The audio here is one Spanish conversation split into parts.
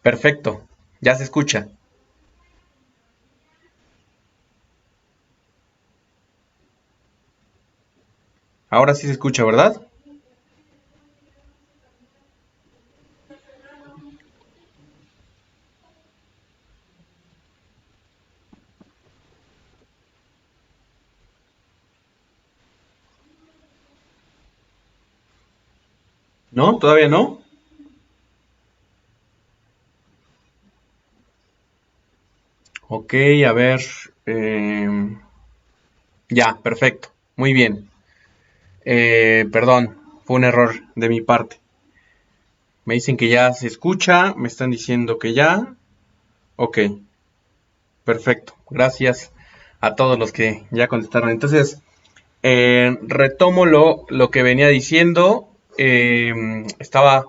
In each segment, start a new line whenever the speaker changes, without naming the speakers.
Perfecto, ya se escucha. Ahora sí se escucha, ¿verdad? ¿No? ¿Todavía no? Ok, a ver. em, ya, perfecto. Muy bien. Perdón, fue un error de mi parte. Me dicen que ya se escucha, me están diciendo que ya. Ok, perfecto. Gracias a todos los que ya contestaron. Entonces, retomo lo que venía diciendo. Estaba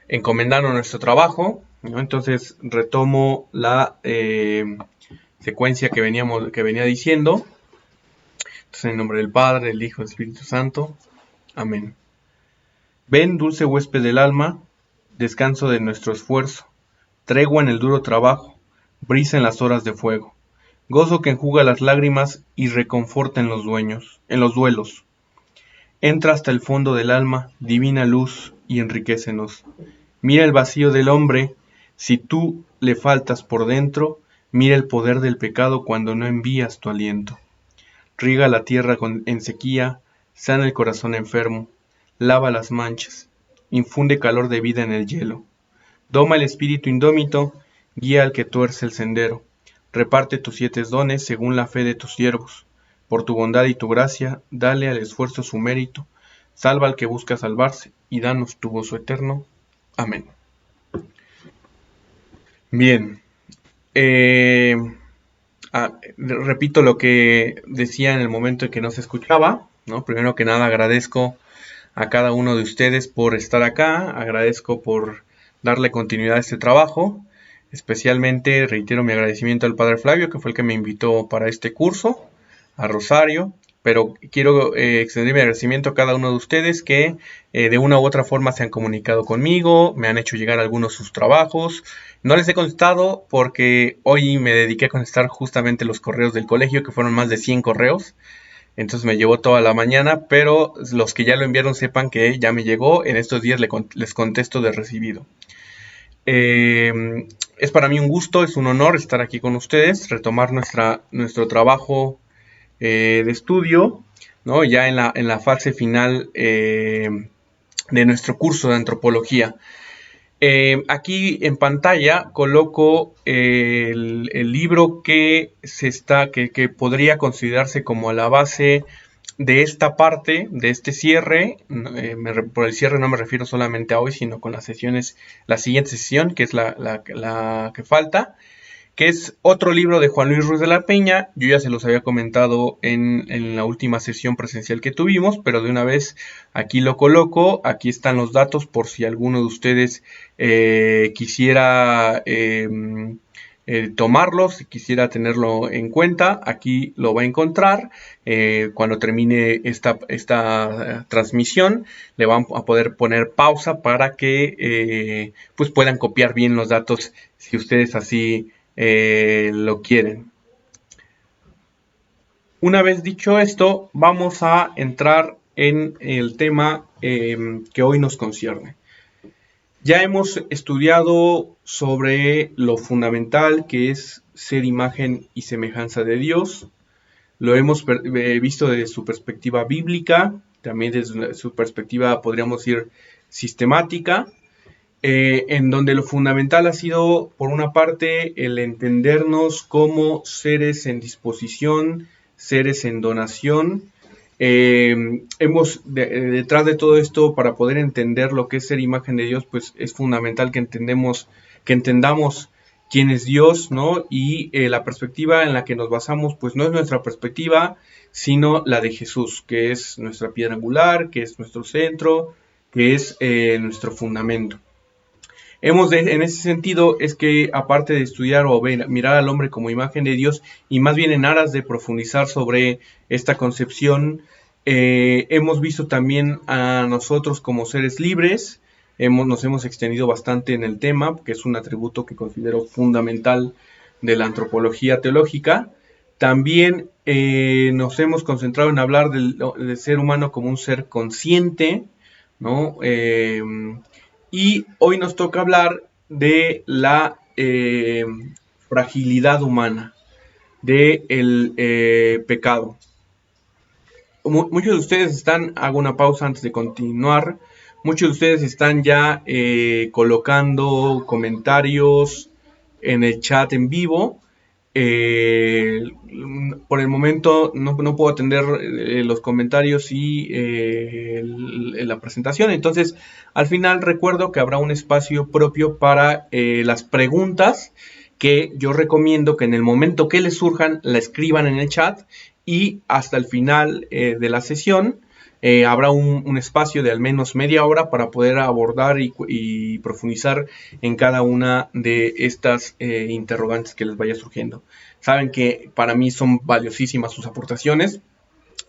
encomendando nuestro trabajo, ¿no? Entonces retomo la secuencia que venía diciendo. Entonces, en nombre del Padre, del Hijo y del Espíritu Santo. Amén. Ven, dulce huésped del alma, descanso de nuestro esfuerzo, tregua en el duro trabajo, brisa en las horas de fuego, gozo que enjuga las lágrimas y reconforta en los duelos. Entra hasta el fondo del alma, divina luz, y enriquecenos. Mira el vacío del hombre, si tú le faltas por dentro, mira el poder del pecado cuando no envías tu aliento. Riega la tierra en sequía, sana el corazón enfermo, lava las manchas, infunde calor de vida en el hielo. Doma el espíritu indómito, guía al que tuerce el sendero. Reparte tus 7 dones según la fe de tus siervos. Por tu bondad y tu gracia, dale al esfuerzo su mérito. Salva al que busca salvarse, y danos tu gozo eterno. Amén. Bien. Eh, repito lo que decía en el momento en que no se escuchaba, ¿no? Primero que nada agradezco a cada uno de ustedes por estar acá, agradezco por darle continuidad a este trabajo, especialmente reitero mi agradecimiento al Padre Flavio, que fue el que me invitó para este curso, a Rosario, pero quiero extender mi agradecimiento a cada uno de ustedes que de una u otra forma se han comunicado conmigo, me han hecho llegar algunos de sus trabajos. No les he contestado porque hoy me dediqué a contestar justamente los correos del colegio, que fueron más de 100 correos. Entonces me llevó toda la mañana, pero los que ya lo enviaron sepan que ya me llegó. En estos días les contesto de recibido. Es para mí un gusto, es un honor estar aquí con ustedes, retomar nuestro trabajo de estudio, ¿no? Ya en la fase final de nuestro curso de antropología. Aquí en pantalla coloco el libro que podría considerarse como la base de esta parte, de este cierre. Por el cierre no me refiero solamente a hoy, sino con las sesiones, la siguiente sesión, que es la que falta, que es otro libro de Juan Luis Ruiz de la Peña. Yo ya se los había comentado en la última sesión presencial que tuvimos, pero de una vez aquí lo coloco. Aquí están los datos por si alguno de ustedes quisiera tomarlos, si quisiera tenerlo en cuenta. Aquí lo va a encontrar. Cuando termine esta transmisión, le van a poder poner pausa para que pues puedan copiar bien los datos si ustedes así lo quieren. Una vez dicho esto, vamos a entrar en el tema que hoy nos concierne. Ya hemos estudiado sobre lo fundamental que es ser imagen y semejanza de Dios. Lo hemos visto desde su perspectiva bíblica, también desde su perspectiva, podríamos decir, sistemática. En donde lo fundamental ha sido, por una parte, el entendernos como seres en disposición, seres en donación. Detrás de todo esto, para poder entender lo que es ser imagen de Dios, pues es fundamental que entendamos quién es Dios, ¿no? Y la perspectiva en la que nos basamos, pues no es nuestra perspectiva, sino la de Jesús, que es nuestra piedra angular, que es nuestro centro, que es nuestro fundamento. En ese sentido, es que aparte de estudiar o mirar al hombre como imagen de Dios, y más bien en aras de profundizar sobre esta concepción, hemos visto también a nosotros como seres libres, nos hemos extendido bastante en el tema, que es un atributo que considero fundamental de la antropología teológica. También nos hemos concentrado en hablar del ser humano como un ser consciente, ¿no? Y hoy nos toca hablar de la fragilidad humana, del pecado. Muchos de ustedes están, hago una pausa antes de continuar, muchos de ustedes están ya colocando comentarios en el chat en vivo. Por el momento no puedo atender los comentarios y la presentación, entonces al final recuerdo que habrá un espacio propio para las preguntas, que yo recomiendo que en el momento que les surjan la escriban en el chat, y hasta el final de la sesión habrá un espacio de al menos media hora para poder abordar y profundizar en cada una de estas interrogantes que les vaya surgiendo. Saben que para mí son valiosísimas sus aportaciones,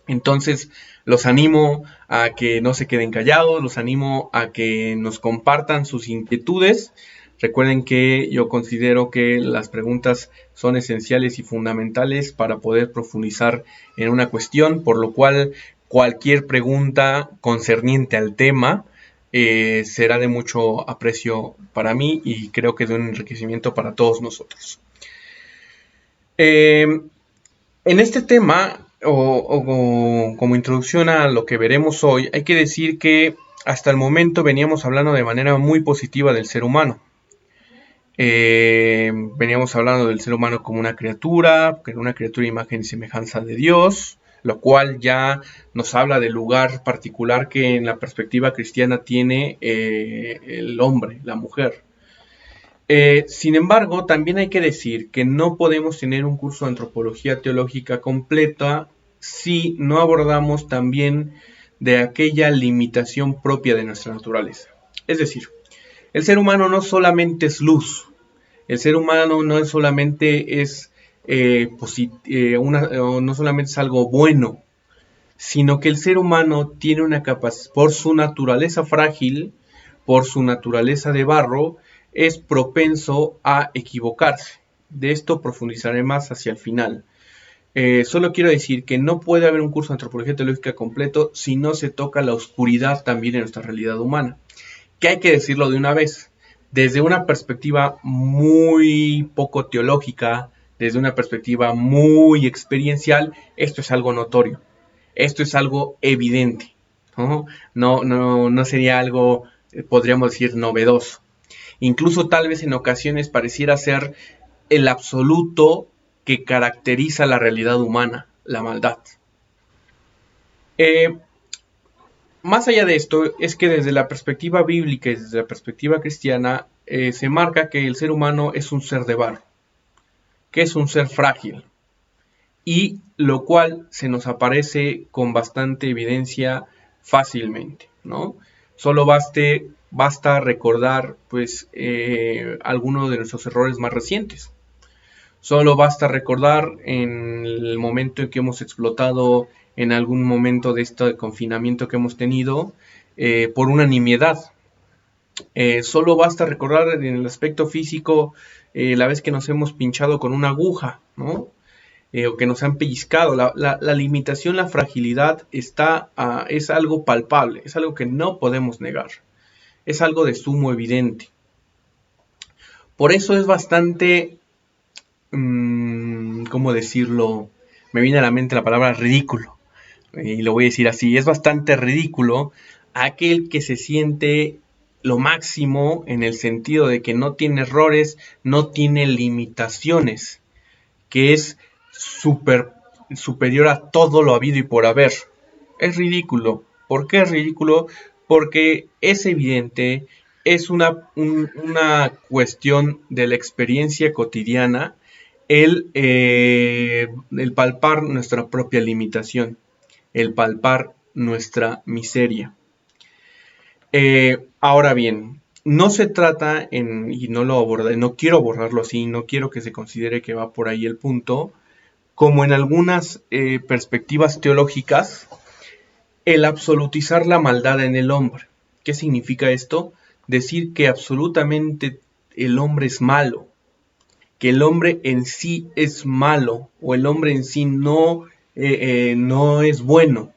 entonces los animo a que no se queden callados, los animo a que nos compartan sus inquietudes. Recuerden que yo considero que las preguntas son esenciales y fundamentales para poder profundizar en una cuestión, por lo cual cualquier pregunta concerniente al tema será de mucho aprecio para mí y creo que de un enriquecimiento para todos nosotros. En este tema, o como introducción a lo que veremos hoy, hay que decir que hasta el momento veníamos hablando de manera muy positiva del ser humano. Veníamos hablando del ser humano como una criatura imagen y semejanza de Dios, lo cual ya nos habla del lugar particular que en la perspectiva cristiana tiene el hombre, la mujer. Sin embargo, también hay que decir que no podemos tener un curso de antropología teológica completa si no abordamos también de aquella limitación propia de nuestra naturaleza. Es decir, el ser humano no solamente es luz, el ser humano no solamente es no solamente es algo bueno, sino que el ser humano tiene una capacidad, por su naturaleza frágil, por su naturaleza de barro, es propenso a equivocarse. De esto profundizaré más hacia el final. Solo quiero decir que no puede haber un curso de antropología teológica completo si no se toca la oscuridad también en nuestra realidad humana. Que hay que decirlo de una vez. Desde una perspectiva muy poco teológica, desde una perspectiva muy experiencial, esto es algo notorio. Esto es algo evidente. No sería algo, podríamos decir, novedoso. Incluso tal vez en ocasiones pareciera ser el absoluto que caracteriza la realidad humana, la maldad. Más allá de esto, es que desde la perspectiva bíblica y desde la perspectiva cristiana, se marca que el ser humano es un ser de barro, que es un ser frágil, y lo cual se nos aparece con bastante evidencia fácilmente, ¿no? Solo basta recordar pues algunos de nuestros errores más recientes. Solo basta recordar en el momento en que hemos explotado en algún momento de este confinamiento que hemos tenido por una nimiedad. Solo basta recordar en el aspecto físico la vez que nos hemos pinchado con una aguja, ¿no? O que nos han pellizcado. La limitación, la fragilidad es algo palpable, es algo que no podemos negar, es algo de sumo evidente. Por eso es bastante, ¿cómo decirlo? Me viene a la mente la palabra ridículo, y lo voy a decir así, es bastante ridículo aquel que se siente lo máximo en el sentido de que no tiene errores, no tiene limitaciones, que es superior a todo lo habido y por haber. Es ridículo. ¿Por qué es ridículo? Porque es evidente, es una cuestión de la experiencia cotidiana el palpar nuestra propia limitación, el palpar nuestra miseria. Ahora bien, no se trata, y no quiero abordarlo así, no quiero que se considere que va por ahí el punto, como en algunas perspectivas teológicas, el absolutizar la maldad en el hombre. ¿Qué significa esto? decir que absolutamente el hombre es malo, que el hombre en sí es malo, o el hombre en sí no es bueno,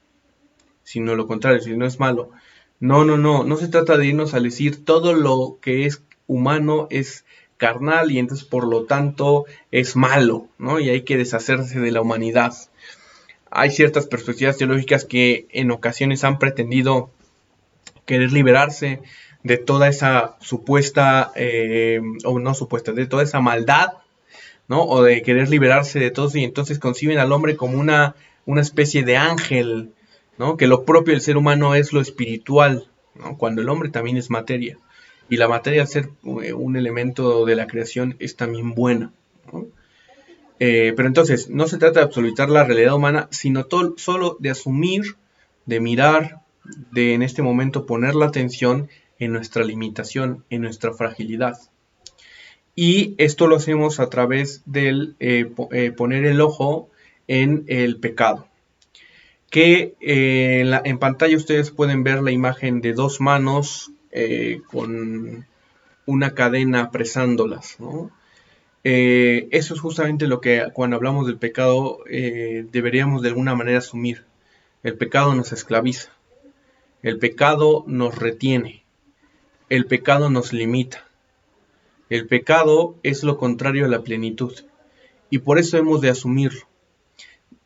sino lo contrario, si no es malo. No se trata de irnos a decir todo lo que es humano es carnal y entonces por lo tanto es malo, ¿no? Y hay que deshacerse de la humanidad. Hay ciertas perspectivas teológicas que en ocasiones han pretendido querer liberarse de toda esa supuesta, o no supuesta, de toda esa maldad, ¿no? O de querer liberarse de todo y entonces conciben al hombre como una especie de ángel, ¿no? Que lo propio del ser humano es lo espiritual, ¿no? Cuando el hombre también es materia. Y la materia, al ser un elemento de la creación, es también buena, ¿no? Pero entonces, no se trata de absolutar la realidad humana, sino solo de asumir, de mirar, de en este momento poner la atención en nuestra limitación, en nuestra fragilidad. Y esto lo hacemos a través del poner el ojo en el pecado. Que en pantalla ustedes pueden ver la imagen de dos manos con una cadena apresándolas, ¿no? Eso es justamente lo que cuando hablamos del pecado deberíamos de alguna manera asumir. El pecado nos esclaviza, el pecado nos retiene, el pecado nos limita. El pecado es lo contrario a la plenitud y por eso hemos de asumirlo,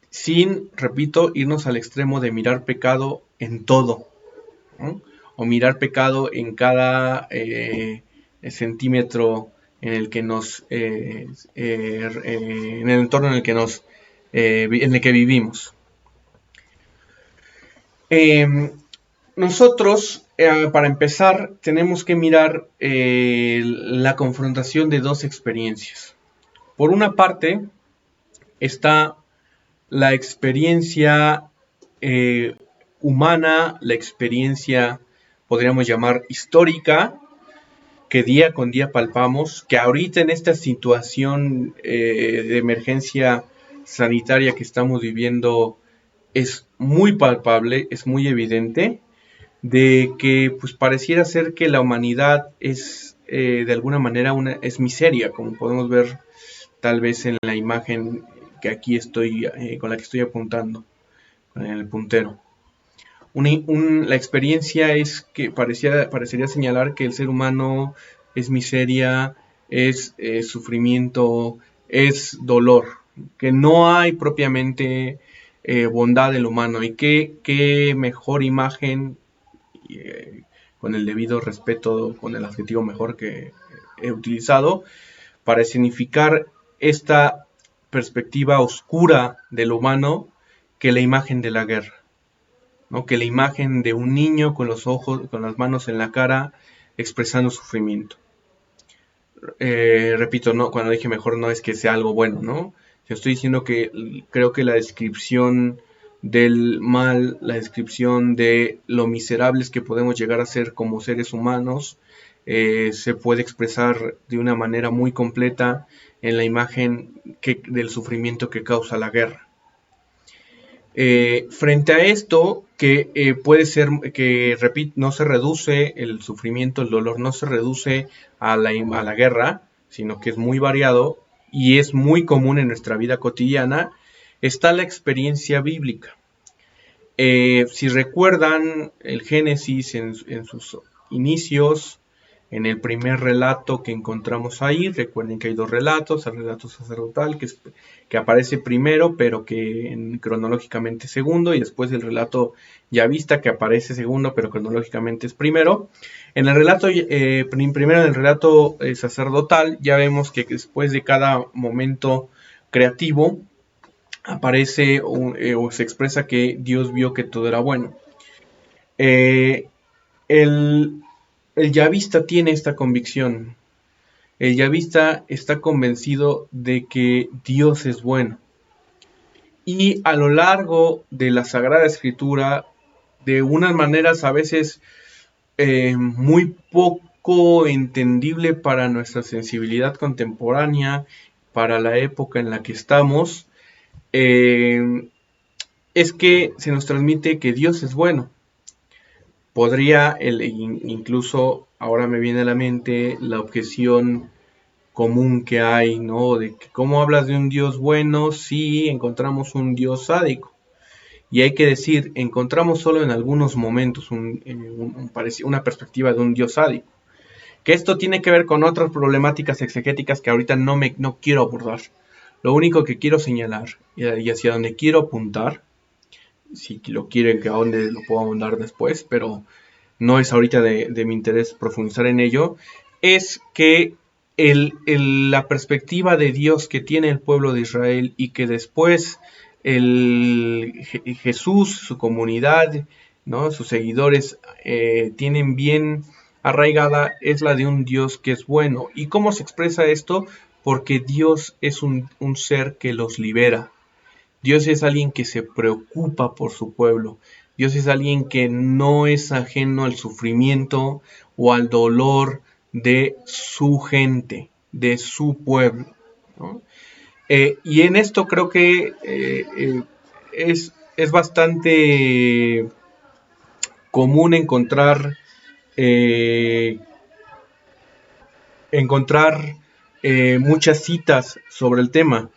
sin, repito, irnos al extremo de mirar pecado en todo, ¿no? O mirar pecado en cada centímetro en el que en el entorno en el que en el que vivimos. Nosotros, para empezar, tenemos que mirar la confrontación de dos experiencias. Por una parte, está la experiencia humana, la experiencia, podríamos llamar, histórica, que día con día palpamos, que ahorita en esta situación de emergencia sanitaria que estamos viviendo es muy palpable, es muy evidente, de que pues pareciera ser que la humanidad es de alguna manera es miseria, como podemos ver tal vez en la imagen que aquí estoy con la que estoy apuntando en el puntero. La experiencia es que parecería señalar que el ser humano es miseria, es sufrimiento, es dolor, que no hay propiamente bondad en lo humano. Y qué mejor imagen, con el debido respeto, con el adjetivo mejor que he utilizado, para significar esta perspectiva oscura de lo humano que la imagen de la guerra, ¿no? Que la imagen de un niño con los ojos, con las manos en la cara, expresando sufrimiento. Repito, no, cuando dije mejor no es que sea algo bueno, ¿no? Yo estoy diciendo que creo que la descripción del mal, la descripción de lo miserables que podemos llegar a ser como seres humanos, se puede expresar de una manera muy completa en la imagen del sufrimiento que causa la guerra. Frente a esto, que puede ser que, repito, no se reduce el sufrimiento, el dolor no se reduce a la guerra, sino que es muy variado y es muy común en nuestra vida cotidiana, está la experiencia bíblica. Si recuerdan el Génesis en sus inicios, en el primer relato que encontramos ahí, recuerden que hay dos relatos, el relato sacerdotal que aparece primero, pero que cronológicamente segundo, y después el relato yavista que aparece segundo, pero cronológicamente es primero. En el relato, primero en el relato sacerdotal, ya vemos que después de cada momento creativo, aparece o se expresa que Dios vio que todo era bueno. El yavista tiene esta convicción. El yavista está convencido de que Dios es bueno. Y a lo largo de la Sagrada Escritura, de unas maneras a veces muy poco entendible para nuestra sensibilidad contemporánea, para la época en la que estamos, es que se nos transmite que Dios es bueno. Podría, incluso ahora me viene a la mente la objeción común que hay, ¿no? De que cómo hablas de un Dios bueno si encontramos un Dios sádico. Y hay que decir, encontramos solo en algunos momentos una perspectiva de un Dios sádico. Que esto tiene que ver con otras problemáticas exegéticas que ahorita no quiero abordar. Lo único que quiero señalar y hacia donde quiero apuntar, si lo quieren que a dónde lo puedo abundar después, pero no es ahorita de mi interés profundizar en ello, es que la perspectiva de Dios que tiene el pueblo de Israel y que después Jesús, su comunidad, ¿no? Sus seguidores tienen bien arraigada, es la de un Dios que es bueno. ¿Y cómo se expresa esto? Porque Dios es un ser que los libera. Dios es alguien que se preocupa por su pueblo. Dios es alguien que no es ajeno al sufrimiento o al dolor de su gente, de su pueblo, ¿no? Y en esto creo que es bastante común eh, encontrar muchas citas sobre el tema.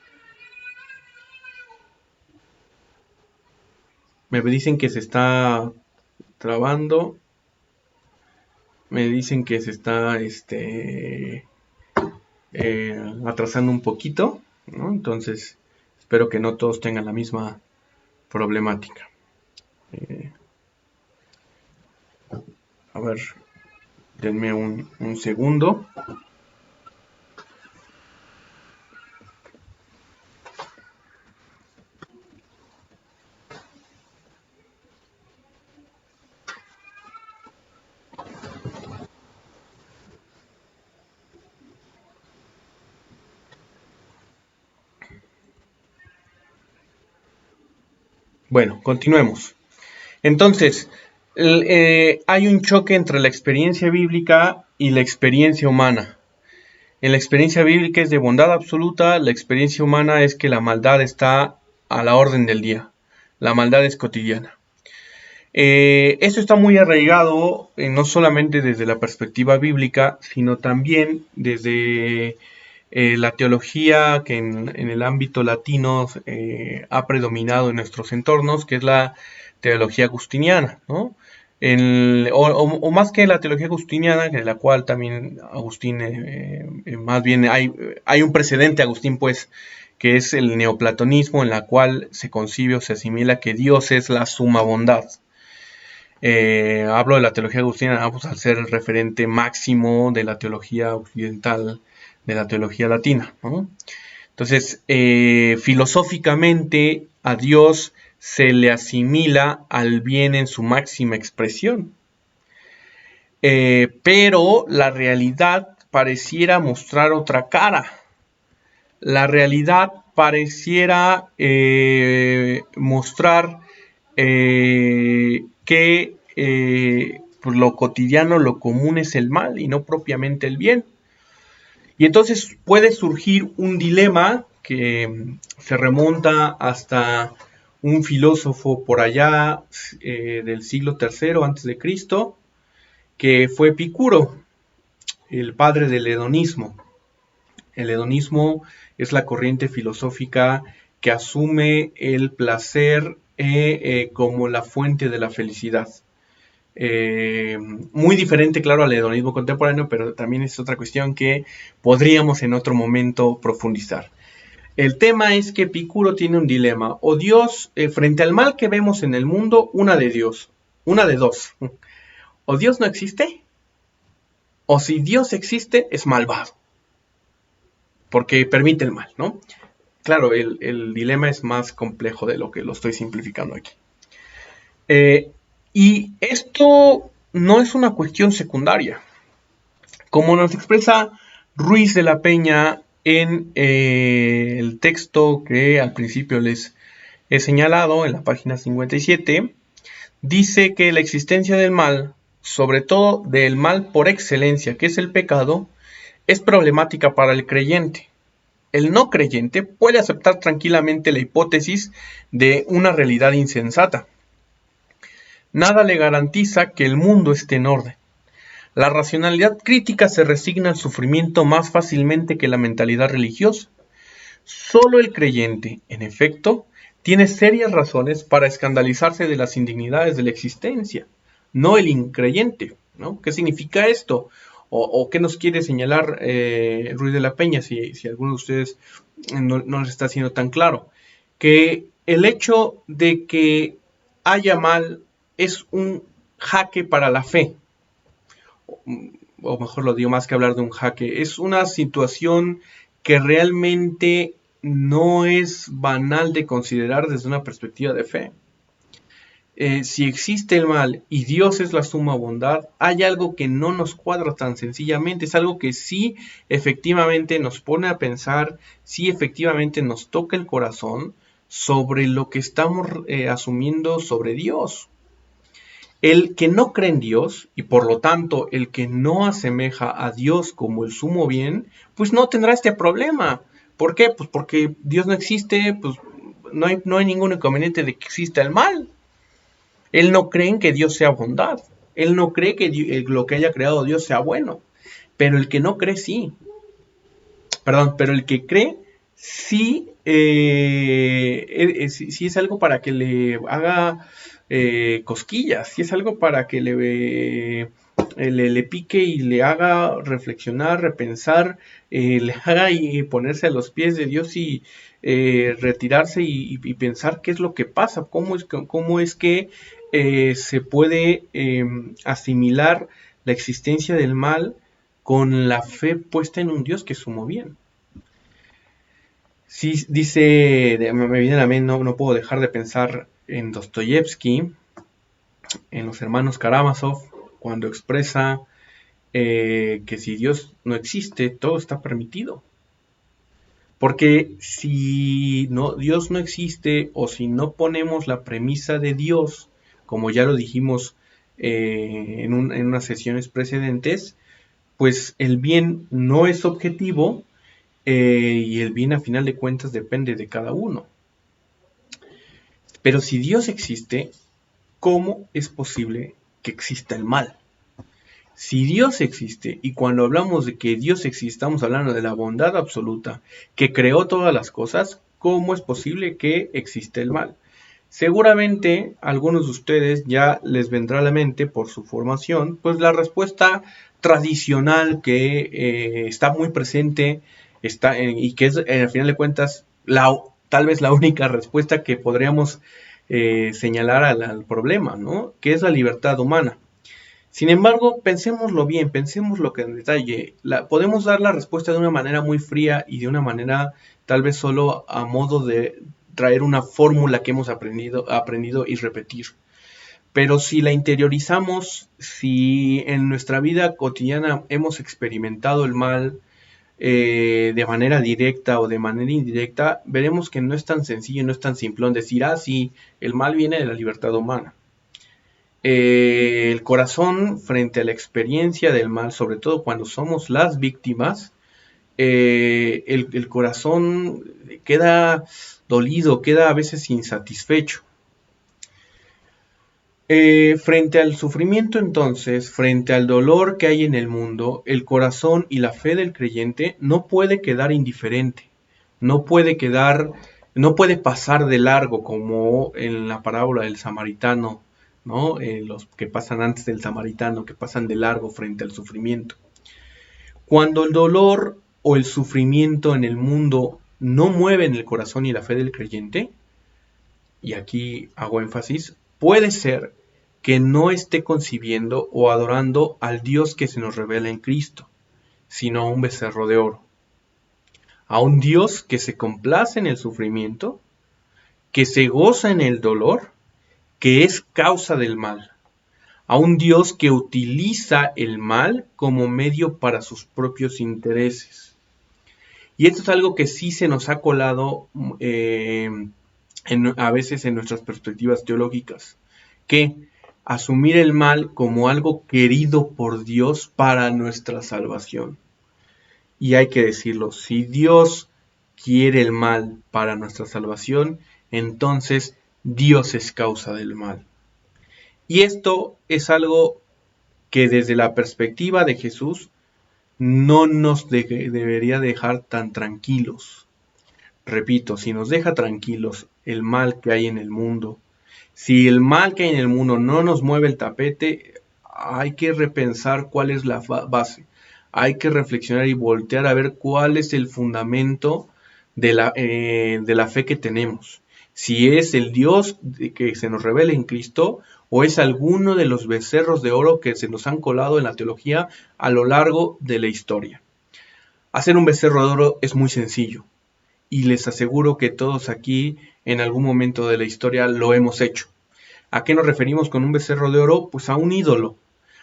Me dicen que se está trabando. Me dicen que se está atrasando un poquito, ¿no? Entonces, espero que no todos tengan la misma problemática. A ver, denme un segundo. Bueno, continuemos. Entonces, hay un choque entre la experiencia bíblica y la experiencia humana. En la experiencia bíblica es de bondad absoluta, la experiencia humana es que la maldad está a la orden del día. La maldad es cotidiana. Esto está muy arraigado no solamente desde la perspectiva bíblica, sino también desde la teología que en el ámbito latino ha predominado en nuestros entornos, que es la teología agustiniana, ¿no? O más que la teología agustiniana, en la cual también Agustín, más bien hay un precedente, Agustín, pues, que es el neoplatonismo, en la cual se concibe o se asimila que Dios es la suma bondad. Hablo de la teología agustina pues, al ser el referente máximo de la teología occidental, de la teología latina, ¿no? Entonces, filosóficamente a Dios se le asimila al bien en su máxima expresión. Pero la realidad pareciera mostrar otra cara. La realidad pareciera mostrar que pues lo cotidiano, lo común es el mal y no propiamente el bien. Y entonces puede surgir un dilema que se remonta hasta un filósofo por allá del siglo III antes de Cristo, que fue Epicuro, el padre del hedonismo. El hedonismo es la corriente filosófica que asume el placer como la fuente de la felicidad. Muy diferente, claro, al hedonismo contemporáneo, pero también es otra cuestión que podríamos en otro momento profundizar. El tema es que Epicuro tiene un dilema, o Dios, frente al mal que vemos en el mundo, una de dos, o Dios no existe, o si Dios existe, es malvado, porque permite el mal, ¿no? Claro, el dilema es más complejo de lo que lo estoy simplificando aquí. Y esto no es una cuestión secundaria. Como nos expresa Ruiz de la Peña en el texto que al principio les he señalado, en la página 57, dice que la existencia del mal, sobre todo del mal por excelencia, que es el pecado, es problemática para el creyente. El no creyente puede aceptar tranquilamente la hipótesis de una realidad insensata. Nada le garantiza que el mundo esté en orden. La racionalidad crítica se resigna al sufrimiento más fácilmente que la mentalidad religiosa. Solo el creyente, en efecto, tiene serias razones para escandalizarse de las indignidades de la existencia, no el increyente, ¿no? ¿Qué significa esto? ¿O qué nos quiere señalar Ruiz de la Peña, si alguno de ustedes no les está haciendo tan claro? Que el hecho de que haya mal es un jaque para la fe, o mejor lo digo más que hablar de un jaque, es una situación que realmente no es banal de considerar desde una perspectiva de fe. Si existe el mal y Dios es la suma bondad, hay algo que no nos cuadra tan sencillamente, es algo que sí efectivamente nos pone a pensar, sí efectivamente nos toca el corazón sobre lo que estamos asumiendo sobre Dios. El que no cree en Dios, y por lo tanto el que no asemeja a Dios como el sumo bien, pues no tendrá este problema. ¿Por qué? Pues porque Dios no existe, pues no hay ningún inconveniente de que exista el mal. Él no cree en que Dios sea bondad. Él no cree que lo que haya creado Dios sea bueno. Pero el que no cree sí. Perdón, pero el que cree sí, sí es algo para que le haga cosquillas, sí es algo para que le pique y le haga reflexionar, repensar, le haga y ponerse a los pies de Dios y retirarse y pensar qué es lo que pasa, cómo es que se puede asimilar la existencia del mal con la fe puesta en un Dios que sumo bien. Sí, dice, me viene a la mente, no puedo dejar de pensar en Dostoyevsky, en los hermanos Karamazov, cuando expresa que si Dios no existe, todo está permitido. Porque si no, Dios no existe o si no ponemos la premisa de Dios, como ya lo dijimos en unas sesiones precedentes, pues el bien no es objetivo y el bien a final de cuentas depende de cada uno. Pero si Dios existe, ¿cómo es posible que exista el mal? Si Dios existe, y cuando hablamos de que Dios existe, estamos hablando de la bondad absoluta que creó todas las cosas, ¿cómo es posible que exista el mal? Seguramente a algunos de ustedes ya les vendrá a la mente por su formación, pues la respuesta tradicional que está muy presente y que es al final de cuentas tal vez la única respuesta que podríamos señalar al problema, ¿no? Que es la libertad humana. Sin embargo, pensémoslo bien, pensémoslo en detalle. Podemos dar la respuesta de una manera muy fría y de una manera tal vez solo a modo de traer una fórmula que hemos aprendido y repetir. Pero si la interiorizamos, si en nuestra vida cotidiana hemos experimentado el mal de manera directa o de manera indirecta, veremos que no es tan sencillo, no es tan simplón decir, sí, el mal viene de la libertad humana. El corazón frente a la experiencia del mal, sobre todo cuando somos las víctimas, el corazón queda dolido, queda a veces insatisfecho. Frente al sufrimiento entonces, frente al dolor que hay en el mundo, el corazón y la fe del creyente no puede quedar indiferente, no puede pasar de largo como en la parábola del samaritano, ¿no? Los que pasan antes del samaritano, que pasan de largo frente al sufrimiento. Cuando el dolor o el sufrimiento en el mundo no mueven el corazón y la fe del creyente, y aquí hago énfasis, puede ser que no esté concibiendo o adorando al Dios que se nos revela en Cristo, sino a un becerro de oro. A un Dios que se complace en el sufrimiento, que se goza en el dolor, que es causa del mal. A un Dios que utiliza el mal como medio para sus propios intereses. Y esto es algo que sí se nos ha colado a veces en nuestras perspectivas teológicas, que asumir el mal como algo querido por Dios para nuestra salvación. Y hay que decirlo, si Dios quiere el mal para nuestra salvación, entonces Dios es causa del mal. Y esto es algo que desde la perspectiva de Jesús no nos debería dejar tan tranquilos. Repito, si nos deja tranquilos el mal que hay en el mundo, si el mal que hay en el mundo no nos mueve el tapete, hay que repensar cuál es la base. Hay que reflexionar y voltear a ver cuál es el fundamento de la fe que tenemos. Si es el Dios que se nos revela en Cristo o es alguno de los becerros de oro que se nos han colado en la teología a lo largo de la historia. Hacer un becerro de oro es muy sencillo y les aseguro que todos aquí en algún momento de la historia lo hemos hecho. ¿A qué nos referimos con un becerro de oro? Pues a un ídolo,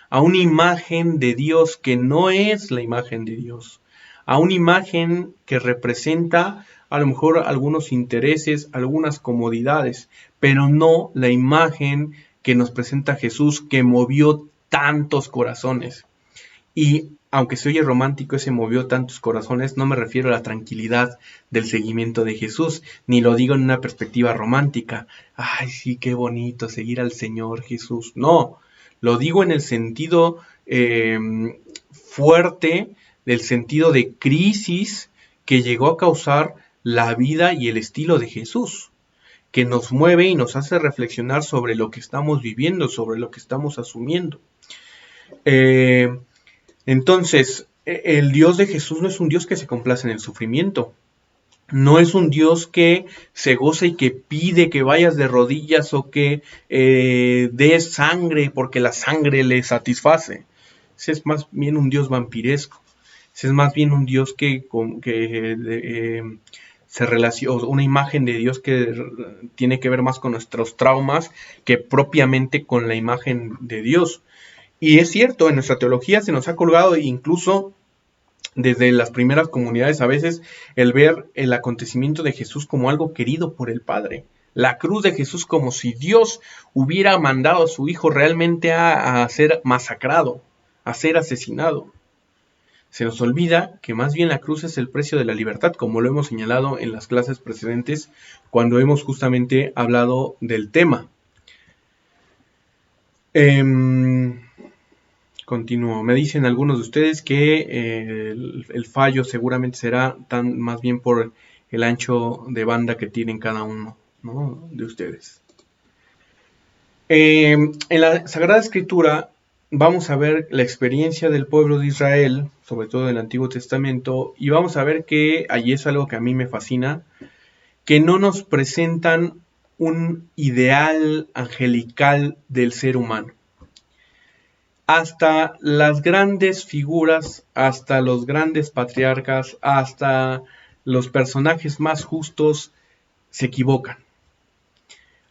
a una imagen de Dios que no es la imagen de Dios, a una imagen que representa a lo mejor algunos intereses, algunas comodidades, pero no la imagen que nos presenta Jesús que movió tantos corazones. Y aunque se oye romántico ese movió tantos corazones, no me refiero a la tranquilidad del seguimiento de Jesús, ni lo digo en una perspectiva romántica. Ay, sí, qué bonito seguir al Señor Jesús. No, lo digo en el sentido fuerte, del sentido de crisis que llegó a causar la vida y el estilo de Jesús, que nos mueve y nos hace reflexionar sobre lo que estamos viviendo, sobre lo que estamos asumiendo. Entonces, el Dios de Jesús no es un Dios que se complace en el sufrimiento. No es un Dios que se goza y que pide que vayas de rodillas o que des sangre porque la sangre le satisface. Ese es más bien un Dios vampiresco. Ese es más bien un Dios que se relaciona, una imagen de Dios que tiene que ver más con nuestros traumas que propiamente con la imagen de Dios. Y es cierto, en nuestra teología se nos ha colgado incluso desde las primeras comunidades a veces el ver el acontecimiento de Jesús como algo querido por el Padre. La cruz de Jesús como si Dios hubiera mandado a su Hijo realmente a ser masacrado, a ser asesinado. Se nos olvida que más bien la cruz es el precio de la libertad, como lo hemos señalado en las clases precedentes cuando hemos justamente hablado del tema. Continúo. Me dicen algunos de ustedes que el fallo seguramente será más bien por el ancho de banda que tienen cada uno, ¿no?, de ustedes. En la Sagrada Escritura vamos a ver la experiencia del pueblo de Israel, sobre todo en el Antiguo Testamento, y vamos a ver que allí es algo que a mí me fascina, que no nos presentan un ideal angelical del ser humano. Hasta las grandes figuras, hasta los grandes patriarcas, hasta los personajes más justos se equivocan.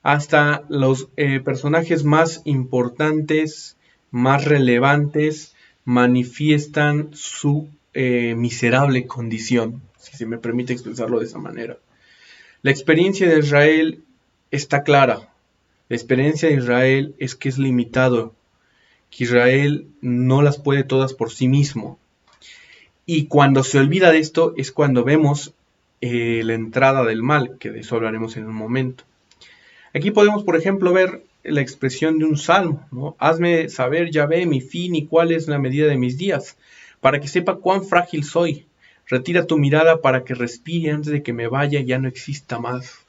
Hasta los personajes más importantes, más relevantes, manifiestan su miserable condición, si se me permite expresarlo de esa manera. La experiencia de Israel está clara. La experiencia de Israel es que es limitado, que Israel no las puede todas por sí mismo. Y cuando se olvida de esto es cuando vemos la entrada del mal, que de eso hablaremos en un momento. Aquí podemos, por ejemplo, ver la expresión de un salmo, ¿no? Hazme saber, Yahvé, mi fin y cuál es la medida de mis días, para que sepa cuán frágil soy. Retira tu mirada para que respire antes de que me vaya y ya no exista más.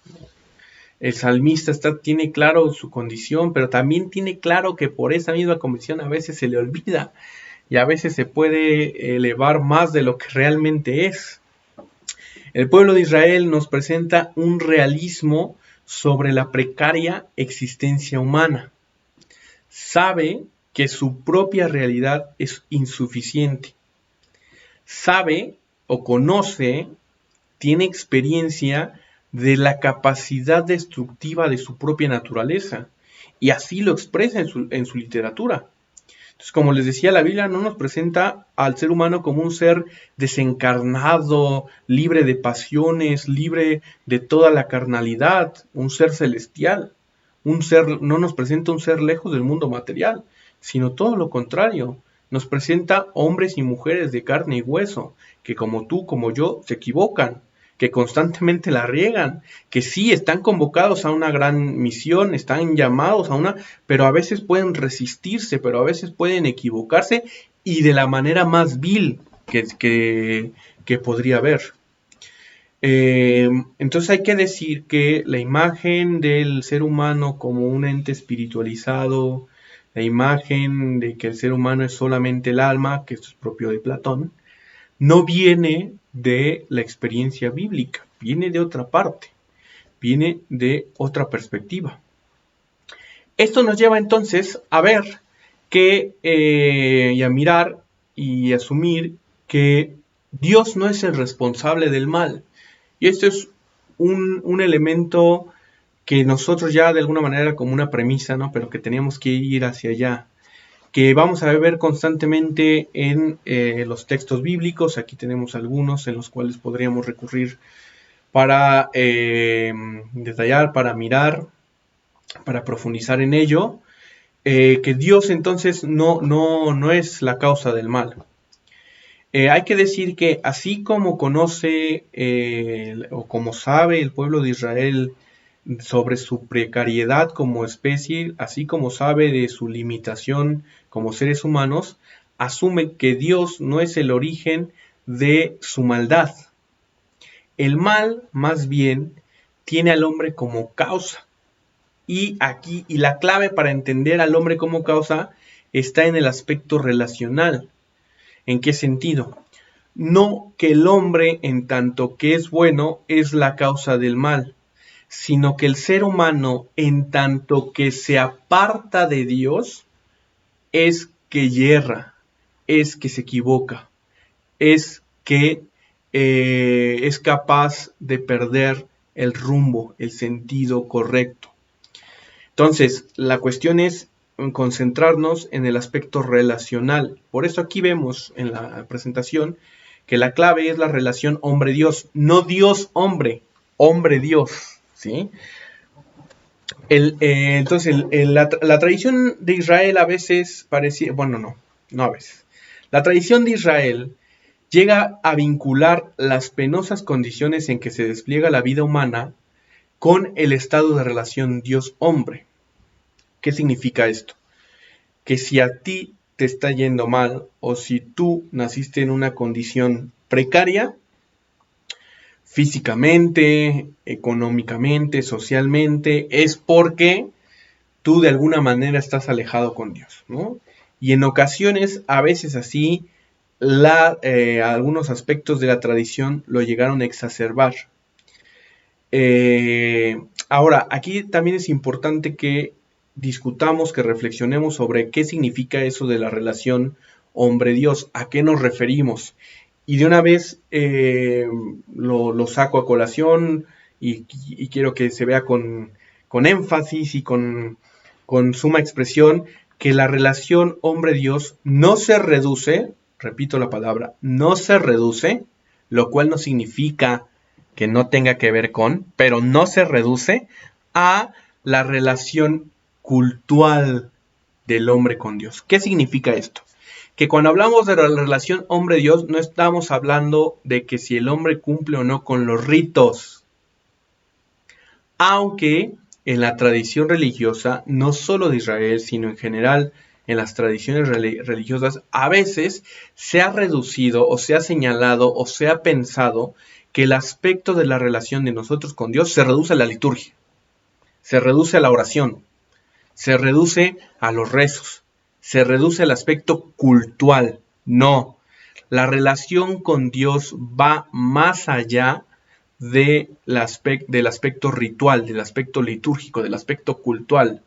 El salmista tiene claro su condición, pero también tiene claro que por esa misma condición a veces se le olvida y a veces se puede elevar más de lo que realmente es. El pueblo de Israel nos presenta un realismo sobre la precaria existencia humana. Sabe que su propia realidad es insuficiente. Sabe o conoce, tiene experiencia de la capacidad destructiva de su propia naturaleza. Y así lo expresa en su literatura. Entonces, como les decía, la Biblia no nos presenta al ser humano como un ser desencarnado, libre de pasiones, libre de toda la carnalidad, un ser celestial. No nos presenta un ser lejos del mundo material, sino todo lo contrario. Nos presenta hombres y mujeres de carne y hueso, que como tú, como yo, se equivocan, que constantemente la riegan, que sí están convocados a una gran misión, están llamados a una, pero a veces pueden resistirse, pero a veces pueden equivocarse y de la manera más vil que podría haber. Entonces hay que decir que la imagen del ser humano como un ente espiritualizado, la imagen de que el ser humano es solamente el alma, que esto es propio de Platón, no viene de la experiencia bíblica, viene de otra parte, viene de otra perspectiva. Esto nos lleva entonces a ver que, y a mirar y asumir que Dios no es el responsable del mal. Y esto es un elemento que nosotros ya de alguna manera como una premisa, ¿no? Pero que teníamos que ir hacia allá, que vamos a ver constantemente en los textos bíblicos. Aquí tenemos algunos en los cuales podríamos recurrir para detallar, para mirar, para profundizar en ello, que Dios entonces no es la causa del mal. Hay que decir que así como conoce o como sabe el pueblo de Israel sobre su precariedad como especie, así como sabe de su limitación como seres humanos, asume que Dios no es el origen de su maldad. El mal, más bien, tiene al hombre como causa. Y la clave para entender al hombre como causa está en el aspecto relacional. ¿En qué sentido? No que el hombre, en tanto que es bueno, es la causa del mal, sino que el ser humano, en tanto que se aparta de Dios, es que yerra, es que se equivoca, es que es capaz de perder el rumbo, el sentido correcto. Entonces, la cuestión es concentrarnos en el aspecto relacional. Por eso aquí vemos en la presentación que la clave es la relación hombre-Dios, no Dios-hombre, hombre-Dios, ¿sí? Entonces, la tradición de Israel a veces parecía, bueno, no a veces. La tradición de Israel llega a vincular las penosas condiciones en que se despliega la vida humana con el estado de relación Dios-hombre. ¿Qué significa esto? Que si a ti te está yendo mal o si tú naciste en una condición precaria, físicamente, económicamente, socialmente, es porque tú de alguna manera estás alejado con Dios, ¿no? Y en ocasiones, a veces así, algunos aspectos de la tradición lo llegaron a exacerbar. Ahora, aquí también es importante que discutamos, que reflexionemos sobre qué significa eso de la relación hombre-Dios, a qué nos referimos. Y de una vez lo saco a colación y quiero que se vea con énfasis y con suma expresión que la relación hombre-Dios no se reduce, repito la palabra, no se reduce, lo cual no significa que no tenga que ver con, pero no se reduce a la relación cultural del hombre con Dios. ¿Qué significa esto? Que cuando hablamos de la relación hombre-Dios, no estamos hablando de que si el hombre cumple o no con los ritos. Aunque en la tradición religiosa, no solo de Israel, sino en general en las tradiciones religiosas, a veces se ha reducido o se ha señalado o se ha pensado que el aspecto de la relación de nosotros con Dios se reduce a la liturgia, se reduce a la oración, se reduce a los rezos, se reduce al aspecto cultural. No, la relación con Dios va más allá del aspecto ritual, del aspecto litúrgico, del aspecto cultural.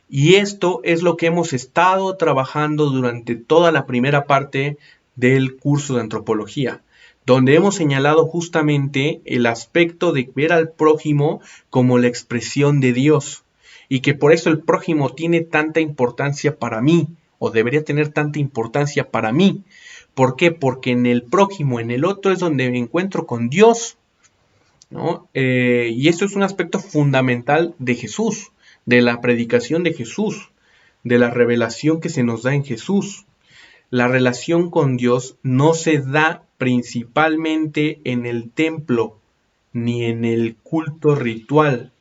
Y esto es lo que hemos estado trabajando durante toda la primera parte del curso de antropología, donde hemos señalado justamente el aspecto de ver al prójimo como la expresión de Dios, y que por eso el prójimo tiene tanta importancia para mí, o debería tener tanta importancia para mí. ¿Por qué? Porque en el prójimo, en el otro, es donde me encuentro con Dios, ¿no? Y esto es un aspecto fundamental de Jesús, de la predicación de Jesús, de la revelación que se nos da en Jesús. La relación con Dios no se da principalmente en el templo, ni en el culto ritual,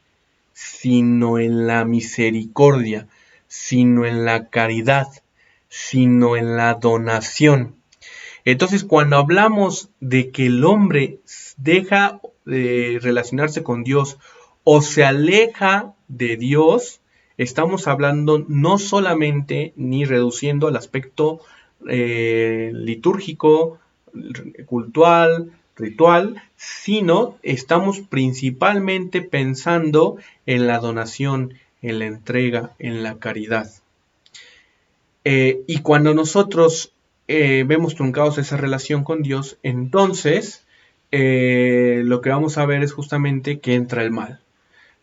sino en la misericordia, sino en la caridad, sino en la donación. Entonces, cuando hablamos de que el hombre deja de relacionarse con Dios o se aleja de Dios, estamos hablando no solamente ni reduciendo al aspecto litúrgico, cultural, ritual, sino estamos principalmente pensando en la donación, en la entrega, en la caridad. Y cuando nosotros vemos truncados esa relación con Dios, entonces lo que vamos a ver es justamente que entra el mal.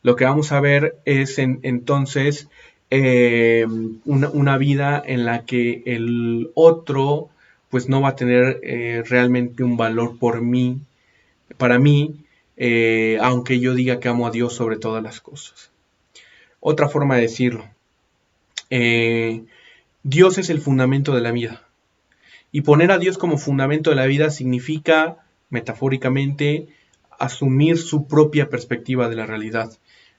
Lo que vamos a ver es entonces una vida en la que el otro pues no va a tener realmente un valor para mí, aunque yo diga que amo a Dios sobre todas las cosas. Otra forma de decirlo. Dios es el fundamento de la vida. Y poner a Dios como fundamento de la vida significa, metafóricamente, asumir su propia perspectiva de la realidad,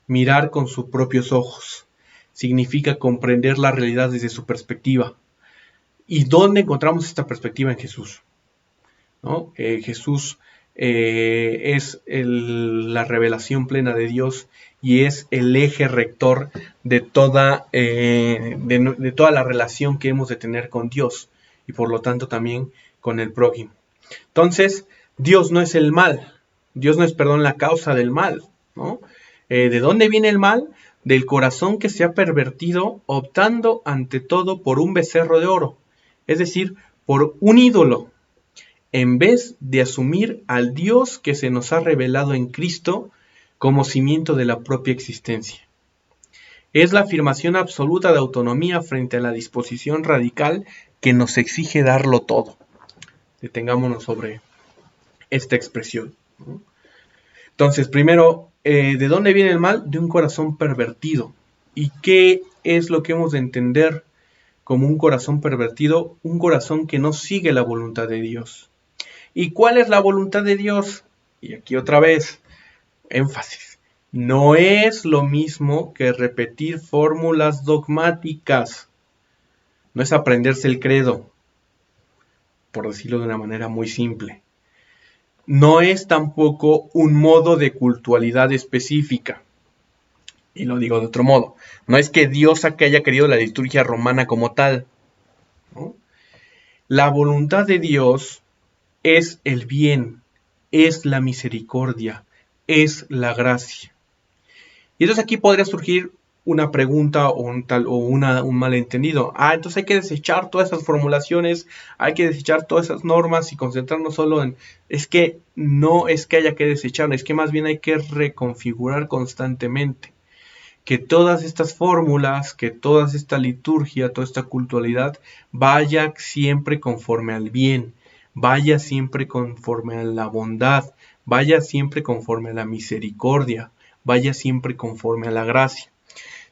mirar con sus propios ojos. Significa comprender la realidad desde su perspectiva. ¿Y dónde encontramos esta perspectiva? En Jesús, ¿no? Jesús es la revelación plena de Dios y es el eje rector de toda la relación que hemos de tener con Dios y por lo tanto también con el prójimo. Entonces, Dios no es el mal, Dios no es, la causa del mal, ¿no? ¿De dónde viene el mal? Del corazón que se ha pervertido optando ante todo por un becerro de oro, es decir, por un ídolo, en vez de asumir al Dios que se nos ha revelado en Cristo como cimiento de la propia existencia. Es la afirmación absoluta de autonomía frente a la disposición radical que nos exige darlo todo. Detengámonos sobre esta expresión, ¿no? Entonces, primero, ¿de dónde viene el mal? De un corazón pervertido. ¿Y qué es lo que hemos de entender como un corazón pervertido? Un corazón que no sigue la voluntad de Dios. ¿Y cuál es la voluntad de Dios? Y aquí otra vez, énfasis. No es lo mismo que repetir fórmulas dogmáticas. No es aprenderse el credo, por decirlo de una manera muy simple. No es tampoco un modo de cultualidad específica. Y lo digo de otro modo. No es que Dios haya querido la liturgia romana como tal, ¿no? La voluntad de Dios es el bien, es la misericordia, es la gracia. Y entonces aquí podría surgir una pregunta o un malentendido. Entonces hay que desechar todas esas formulaciones, hay que desechar todas esas normas y concentrarnos solo en... Es que no es que haya que desechar, es que más bien hay que reconfigurar constantemente. Que todas estas fórmulas, que toda esta liturgia, toda esta cultualidad vaya siempre conforme al bien, vaya siempre conforme a la bondad, vaya siempre conforme a la misericordia, vaya siempre conforme a la gracia.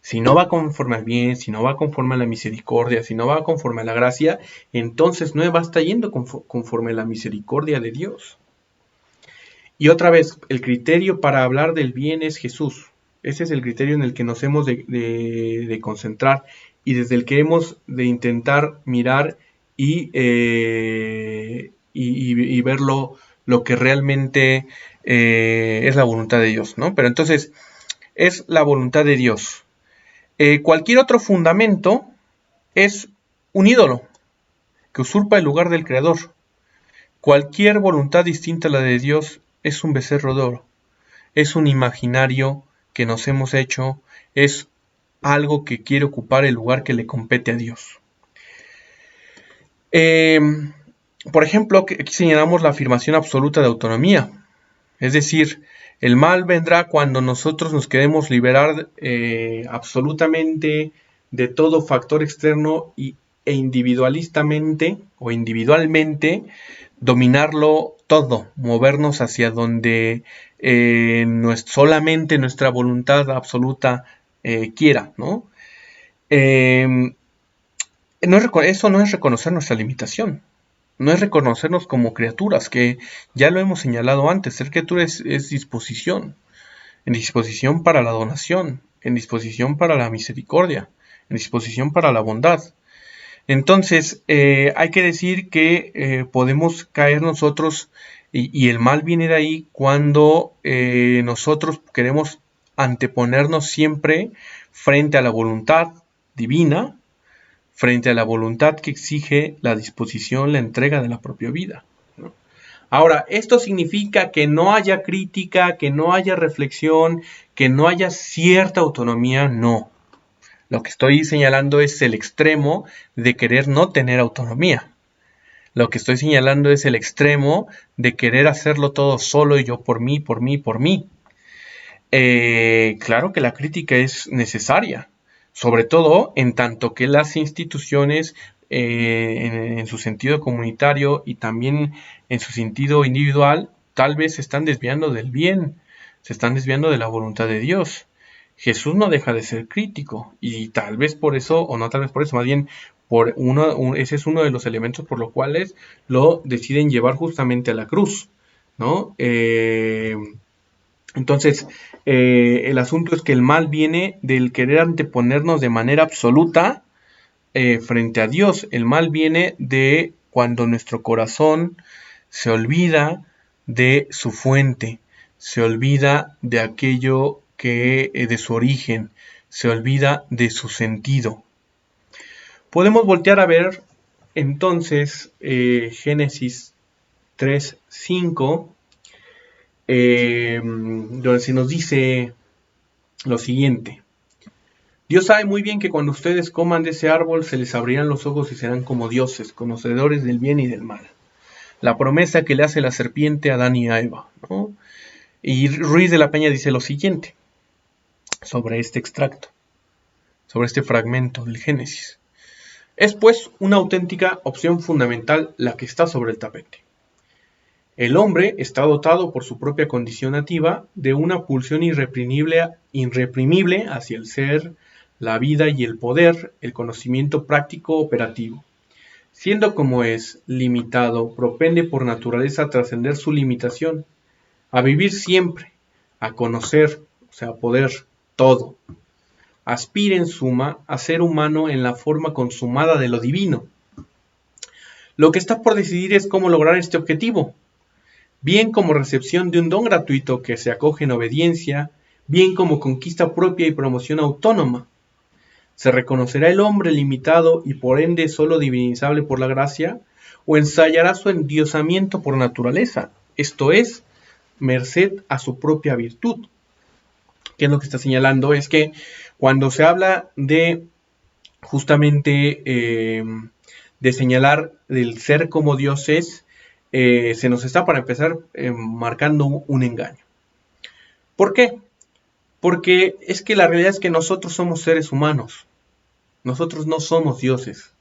Si no va conforme al bien, si no va conforme a la misericordia, si no va conforme a la gracia, entonces no va a estar yendo conforme a la misericordia de Dios. Y otra vez, el criterio para hablar del bien es Jesús. Ese es el criterio en el que nos hemos de concentrar y desde el que hemos de intentar mirar y ver lo que realmente es la voluntad de Dios, ¿no? Pero entonces, es la voluntad de Dios. Cualquier otro fundamento es un ídolo que usurpa el lugar del Creador. Cualquier voluntad distinta a la de Dios es un becerro de oro. Es un imaginario que nos hemos hecho, es algo que quiere ocupar el lugar que le compete a Dios. Por ejemplo, aquí señalamos la afirmación absoluta de autonomía. Es decir, el mal vendrá cuando nosotros nos queremos liberar absolutamente de todo factor externo e individualistamente o individualmente dominarlo todo, movernos hacia donde solamente nuestra voluntad absoluta quiera, ¿no? Eso no es reconocer nuestra limitación, no es reconocernos como criaturas, que ya lo hemos señalado antes. Ser criatura es disposición, en disposición para la donación, en disposición para la misericordia, en disposición para la bondad. Entonces, hay que decir que podemos caer nosotros, y el mal viene de ahí cuando nosotros queremos anteponernos siempre frente a la voluntad divina, frente a la voluntad que exige la disposición, la entrega de la propia vida, ¿no? Ahora, ¿esto significa que no haya crítica, que no haya reflexión, que no haya cierta autonomía? No. Lo que estoy señalando es el extremo de querer no tener autonomía. Lo que estoy señalando es el extremo de querer hacerlo todo solo y yo por mí, por mí, por mí. Claro que la crítica es necesaria, sobre todo en tanto que las instituciones en su sentido comunitario y también en su sentido individual tal vez se están desviando del bien, se están desviando de la voluntad de Dios. Jesús no deja de ser crítico y tal vez por eso, o no tal vez por eso, más bien ese es uno de los elementos por los cuales lo deciden llevar justamente a la cruz, ¿no? Entonces, el asunto es que el mal viene del querer anteponernos de manera absoluta frente a Dios. El mal viene de cuando nuestro corazón se olvida de su fuente, se olvida de aquello que de su origen, se olvida de su sentido. Podemos voltear a ver entonces Génesis 3:5, donde se nos dice lo siguiente: Dios sabe muy bien que cuando ustedes coman de ese árbol se les abrirán los ojos y serán como dioses, conocedores del bien y del mal. La promesa que le hace la serpiente a Adán y a Eva, ¿no? Y Ruiz de la Peña dice lo siguiente sobre este extracto, sobre este fragmento del Génesis: es pues una auténtica opción fundamental la que está sobre el tapete. El hombre está dotado por su propia condición nativa de una pulsión irreprimible hacia el ser, la vida y el poder, el conocimiento práctico operativo. Siendo como es, limitado, propende por naturaleza a trascender su limitación, a vivir siempre, a conocer, o sea, a poder todo. Aspira en suma a ser humano en la forma consumada de lo divino. Lo que está por decidir es cómo lograr este objetivo, bien como recepción de un don gratuito que se acoge en obediencia, bien como conquista propia y promoción autónoma. ¿Se reconocerá el hombre limitado y por ende solo divinizable por la gracia, o ensayará su endiosamiento por naturaleza, esto es, merced a su propia virtud? ¿Qué es lo que está señalando? Es que cuando se habla de justamente de señalar del ser como Dios es, se nos está para empezar marcando un engaño. ¿Por qué? Porque es que la realidad es que nosotros somos seres humanos. Nosotros no somos dioses.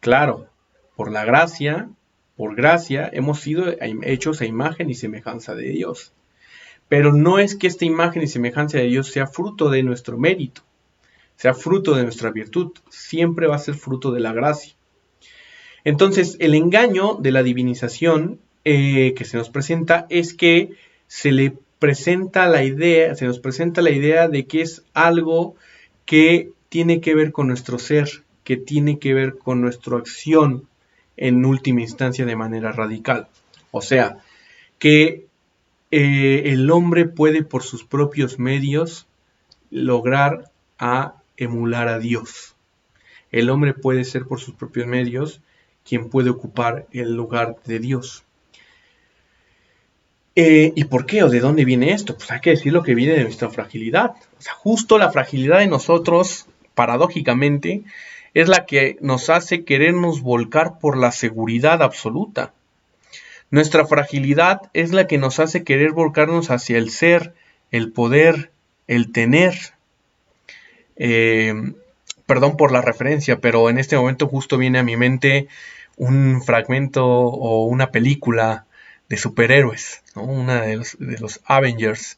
Claro, por la gracia, por gracia, hemos sido hechos a imagen y semejanza de Dios. Pero no es que esta imagen y semejanza de Dios sea fruto de nuestro mérito, sea fruto de nuestra virtud. Siempre va a ser fruto de la gracia. Entonces, el engaño de la divinización que se nos presenta es que se le presenta la idea, se nos presenta la idea de que es algo que tiene que ver con nuestro ser, que tiene que ver con nuestra acción en última instancia de manera radical. O sea, que el hombre puede por sus propios medios lograr a emular a Dios. El hombre puede ser por sus propios medios quien puede ocupar el lugar de Dios. ¿Y por qué o de dónde viene esto? Pues hay que decir lo que viene de nuestra fragilidad. O sea, justo la fragilidad de nosotros, paradójicamente, es la que nos hace querernos volcar por la seguridad absoluta. Nuestra fragilidad es la que nos hace querer volcarnos hacia el ser, el poder, el tener. Perdón por la referencia, pero en este momento justo viene a mi mente un fragmento o una película de superhéroes, ¿no? Una de los Avengers,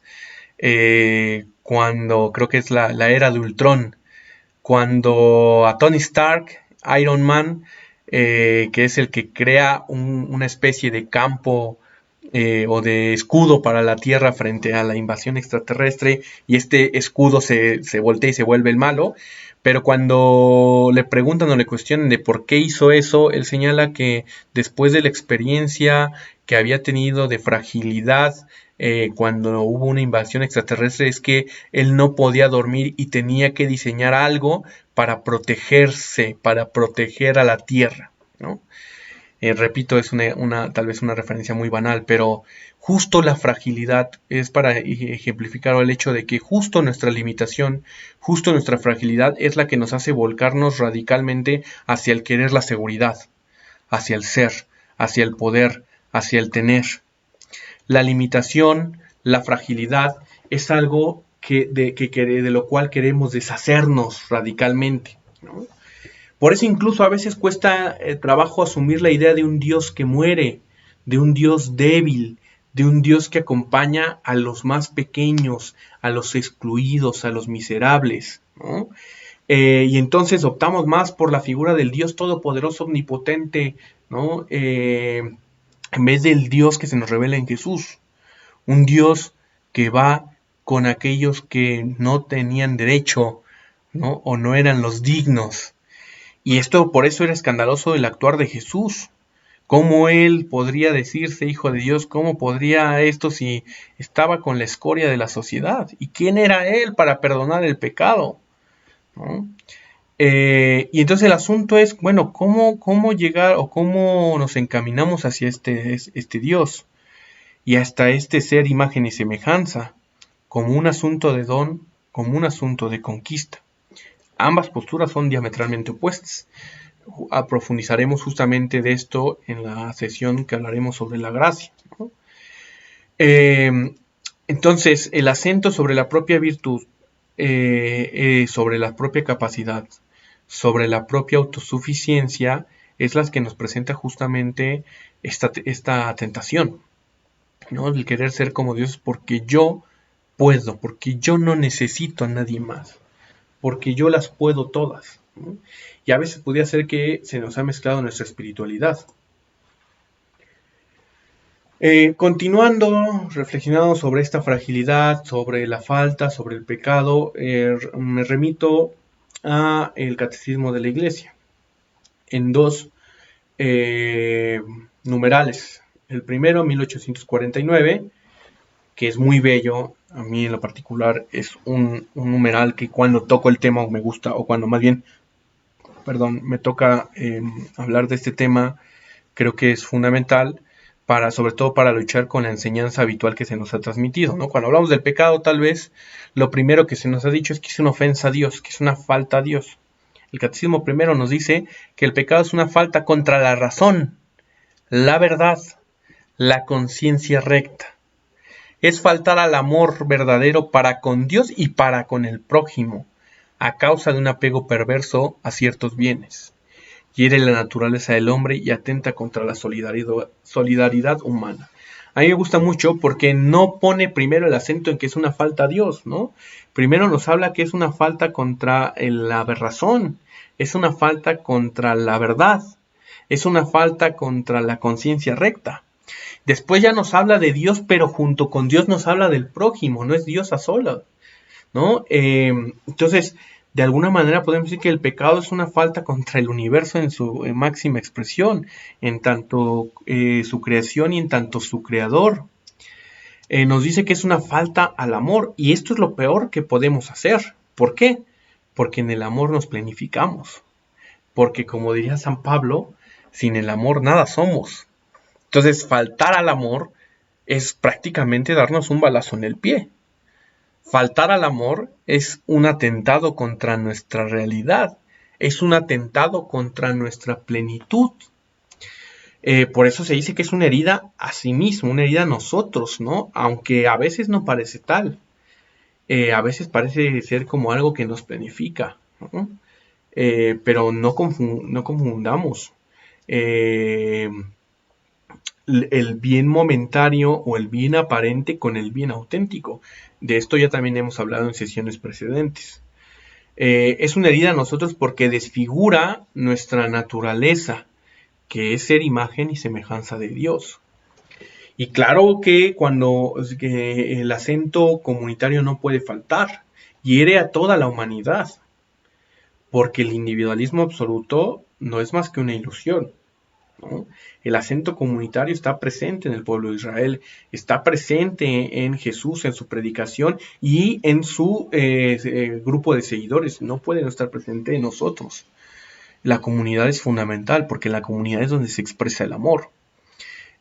cuando creo que es la era de Ultron, cuando a Tony Stark, Iron Man, que es el que crea una especie de campo o de escudo para la Tierra frente a la invasión extraterrestre, y este escudo se voltea y se vuelve el malo. Pero cuando le preguntan o le cuestionan de por qué hizo eso, él señala que después de la experiencia que había tenido de fragilidad cuando hubo una invasión extraterrestre, es que él no podía dormir y tenía que diseñar algo para protegerse, para proteger a la Tierra, ¿no? Repito, es tal vez una referencia muy banal, pero justo la fragilidad es para ejemplificar el hecho de que justo nuestra limitación, justo nuestra fragilidad es la que nos hace volcarnos radicalmente hacia el querer la seguridad, hacia el ser, hacia el poder, hacia el tener. La limitación, la fragilidad es algo de lo cual queremos deshacernos radicalmente, ¿no? Por eso incluso a veces cuesta trabajo asumir la idea de un Dios que muere, de un Dios débil, de un Dios que acompaña a los más pequeños, a los excluidos, a los miserables, ¿no? Y entonces optamos más por la figura del Dios todopoderoso, omnipotente, ¿no? En vez del Dios que se nos revela en Jesús. Un Dios que va con aquellos que no tenían derecho, ¿no? O no eran los dignos. Y esto por eso era escandaloso el actuar de Jesús. ¿Cómo él podría decirse hijo de Dios? ¿Cómo podría esto si estaba con la escoria de la sociedad? ¿Y quién era él para perdonar el pecado? ¿No? Y entonces el asunto es, bueno, ¿cómo llegar o cómo nos encaminamos hacia este Dios? Y hasta este ser imagen y semejanza, como un asunto de don, como un asunto de conquista. Ambas posturas son diametralmente opuestas. Profundizaremos justamente de esto en la sesión que hablaremos sobre la gracia, ¿no? Entonces, el acento sobre la propia virtud, sobre la propia capacidad, sobre la propia autosuficiencia, es la que nos presenta justamente esta tentación, ¿no? El querer ser como Dios porque yo puedo, porque yo no necesito a nadie más, porque yo las puedo todas, ¿no? Y a veces podría ser que se nos ha mezclado nuestra espiritualidad. Continuando, reflexionando sobre esta fragilidad, sobre la falta, sobre el pecado, me remito a el Catecismo de la Iglesia, en dos numerales. El primero, 1849, que es muy bello. A mí en lo particular es un numeral que cuando toco el tema me gusta, o cuando más bien, perdón, me toca hablar de este tema, creo que es fundamental sobre todo para luchar con la enseñanza habitual que se nos ha transmitido, ¿no? Cuando hablamos del pecado, tal vez lo primero que se nos ha dicho es que es una ofensa a Dios, que es una falta a Dios. El Catecismo primero nos dice que el pecado es una falta contra la razón, la verdad, la conciencia recta. Es faltar al amor verdadero para con Dios y para con el prójimo, a causa de un apego perverso a ciertos bienes. Hiere la naturaleza del hombre y atenta contra la solidaridad humana. A mí me gusta mucho porque no pone primero el acento en que es una falta a Dios, ¿no? Primero nos habla que es una falta contra la razón, es una falta contra la verdad, es una falta contra la conciencia recta. Después ya nos habla de Dios, pero junto con Dios nos habla del prójimo, no es Dios a solas, ¿no? Entonces, de alguna manera podemos decir que el pecado es una falta contra el universo en su máxima expresión, en tanto su creación y en tanto su creador. Nos dice que es una falta al amor, y esto es lo peor que podemos hacer. ¿Por qué? Porque en el amor nos planificamos. Porque, como diría San Pablo, sin el amor nada somos. Entonces, faltar al amor es prácticamente darnos un balazo en el pie. Faltar al amor es un atentado contra nuestra realidad, es un atentado contra nuestra plenitud. Por eso se dice que es una herida a sí mismo, una herida a nosotros, ¿no? Aunque a veces no parece tal. A veces parece ser como algo que nos planifica, ¿no? Pero no confundamos el bien momentáneo o el bien aparente con el bien auténtico. De esto ya también hemos hablado en sesiones precedentes. Es una herida a nosotros porque desfigura nuestra naturaleza, que es ser imagen y semejanza de Dios. Y claro que cuando que el acento comunitario no puede faltar, hiere a toda la humanidad, porque el individualismo absoluto no es más que una ilusión, ¿no? El acento comunitario está presente en el pueblo de Israel, está presente en Jesús, en su predicación y en su grupo de seguidores. No puede no estar presente en nosotros. La comunidad es fundamental porque la comunidad es donde se expresa el amor.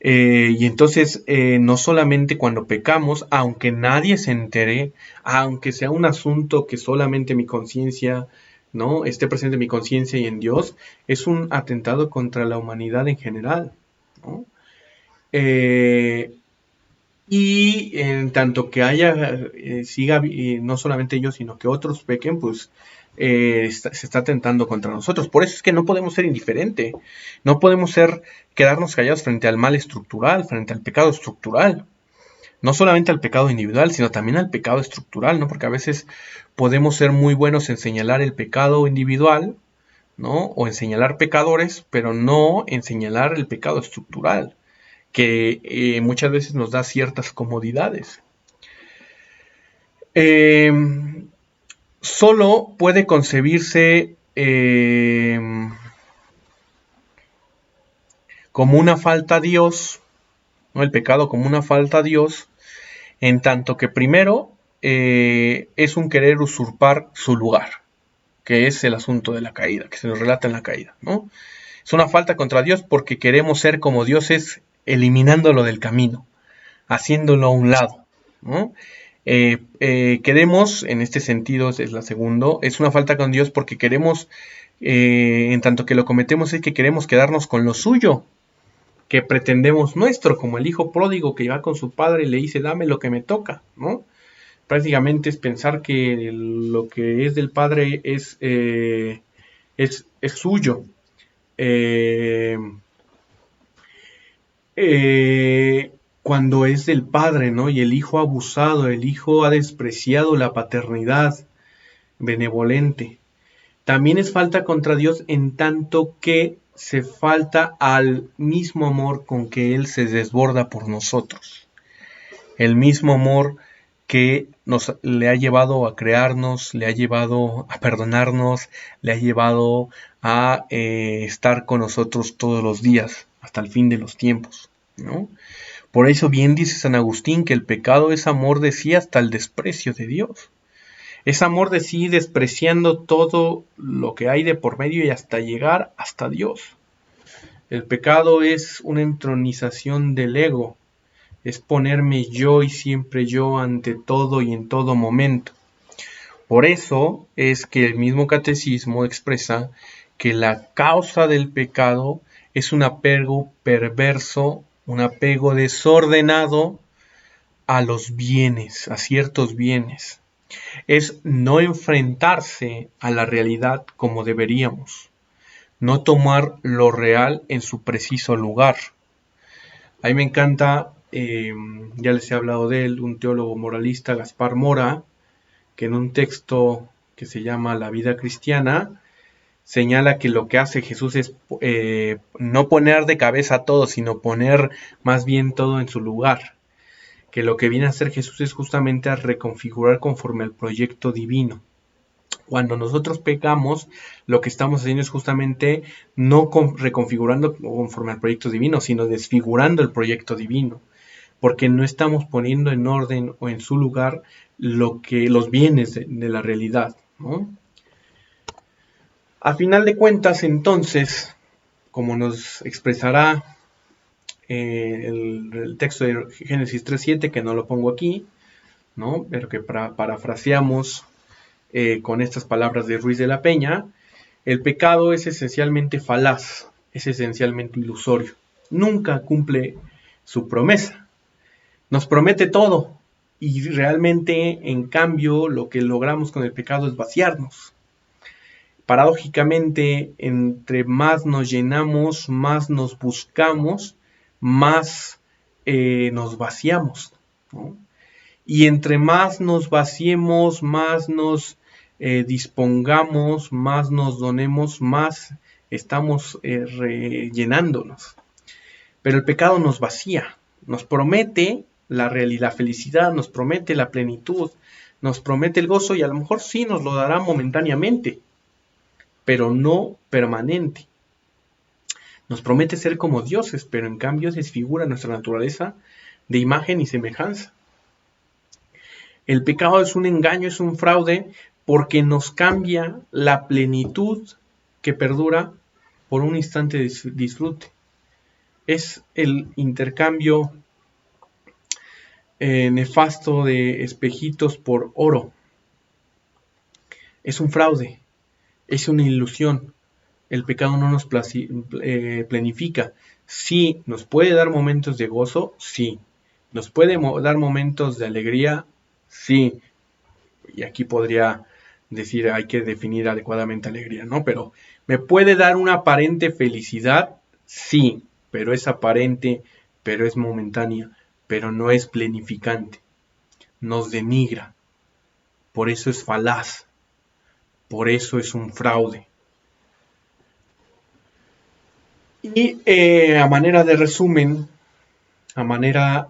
Y entonces, no solamente cuando pecamos, aunque nadie se entere, aunque sea un asunto que solamente mi conciencia, ¿no?, esté presente en mi conciencia y en Dios, es un atentado contra la humanidad en general, ¿no? Y en tanto que siga, no solamente yo, sino que otros pequen, pues se está atentando contra nosotros. Por eso es que no podemos ser indiferentes, no podemos quedarnos callados frente al mal estructural, frente al pecado estructural. No solamente al pecado individual, sino también al pecado estructural, ¿no? Porque a veces podemos ser muy buenos en señalar el pecado individual, ¿no? O en señalar pecadores, pero no en señalar el pecado estructural, que muchas veces nos da ciertas comodidades. Solo puede concebirse como una falta a Dios, ¿no?, el pecado como una falta a Dios, en tanto que primero es un querer usurpar su lugar, que es el asunto de la caída, que se nos relata en la caída, ¿no? Es una falta contra Dios porque queremos ser como Dios es, eliminándolo del camino, haciéndolo a un lado, ¿no? Queremos, en este sentido, es la segundo, es una falta con Dios porque queremos, en tanto que lo cometemos, es que queremos quedarnos con lo suyo, que pretendemos nuestro, como el hijo pródigo que va con su padre y le dice, dame lo que me toca, ¿no? Prácticamente es pensar que lo que es del padre es suyo. Cuando es del padre, ¿no? Y el hijo ha abusado, el hijo ha despreciado la paternidad benevolente. También es falta contra Dios en tanto que se falta al mismo amor con que Él se desborda por nosotros. El mismo amor que le ha llevado a crearnos, le ha llevado a perdonarnos, le ha llevado a estar con nosotros todos los días, hasta el fin de los tiempos, ¿no? Por eso bien dice San Agustín que el pecado es amor de sí hasta el desprecio de Dios. Es amor de sí despreciando todo lo que hay de por medio y hasta llegar hasta Dios. El pecado es una entronización del ego, es ponerme yo y siempre yo ante todo y en todo momento. Por eso es que el mismo catecismo expresa que la causa del pecado es un apego perverso, un apego desordenado a los bienes, a ciertos bienes. Es no enfrentarse a la realidad como deberíamos, no tomar lo real en su preciso lugar. A mí me encanta, ya les he hablado de él, un teólogo moralista, Gaspar Mora, que en un texto que se llama La vida cristiana, señala que lo que hace Jesús es no poner de cabeza todo, sino poner más bien todo en su lugar. Que lo que viene a hacer Jesús es justamente a reconfigurar conforme al proyecto divino. Cuando nosotros pecamos, lo que estamos haciendo es justamente no reconfigurando conforme al proyecto divino, sino desfigurando el proyecto divino, porque no estamos poniendo en orden o en su lugar los bienes de la realidad, ¿no? A final de cuentas, entonces, como nos expresará el texto de Génesis 3:7, que no lo pongo aquí, ¿no?, pero que parafraseamos con estas palabras de Ruiz de la Peña, el pecado es esencialmente falaz, es esencialmente ilusorio. Nunca cumple su promesa. Nos promete todo y realmente, en cambio, lo que logramos con el pecado es vaciarnos. Paradójicamente, entre más nos llenamos, más nos buscamos, más nos vaciamos, ¿no? Y entre más nos vaciemos, más nos dispongamos, más nos donemos, más estamos rellenándonos. Pero el pecado nos vacía, nos promete la felicidad, nos promete la plenitud, nos promete el gozo y a lo mejor sí nos lo dará momentáneamente, pero no permanente. Nos promete ser como dioses, pero en cambio desfigura nuestra naturaleza de imagen y semejanza. El pecado es un engaño, es un fraude, porque nos cambia la plenitud que perdura por un instante de disfrute. Es el intercambio nefasto de espejitos por oro. Es un fraude, es una ilusión. El pecado no nos planifica. Sí, nos puede dar momentos de gozo, sí. Nos puede dar momentos de alegría, sí. Y aquí podría decir, hay que definir adecuadamente alegría, ¿no? Pero ¿me puede dar una aparente felicidad? Sí, pero es aparente, pero es momentánea, pero no es planificante. Nos denigra. Por eso es falaz. Por eso es un fraude. Y a manera de resumen, a manera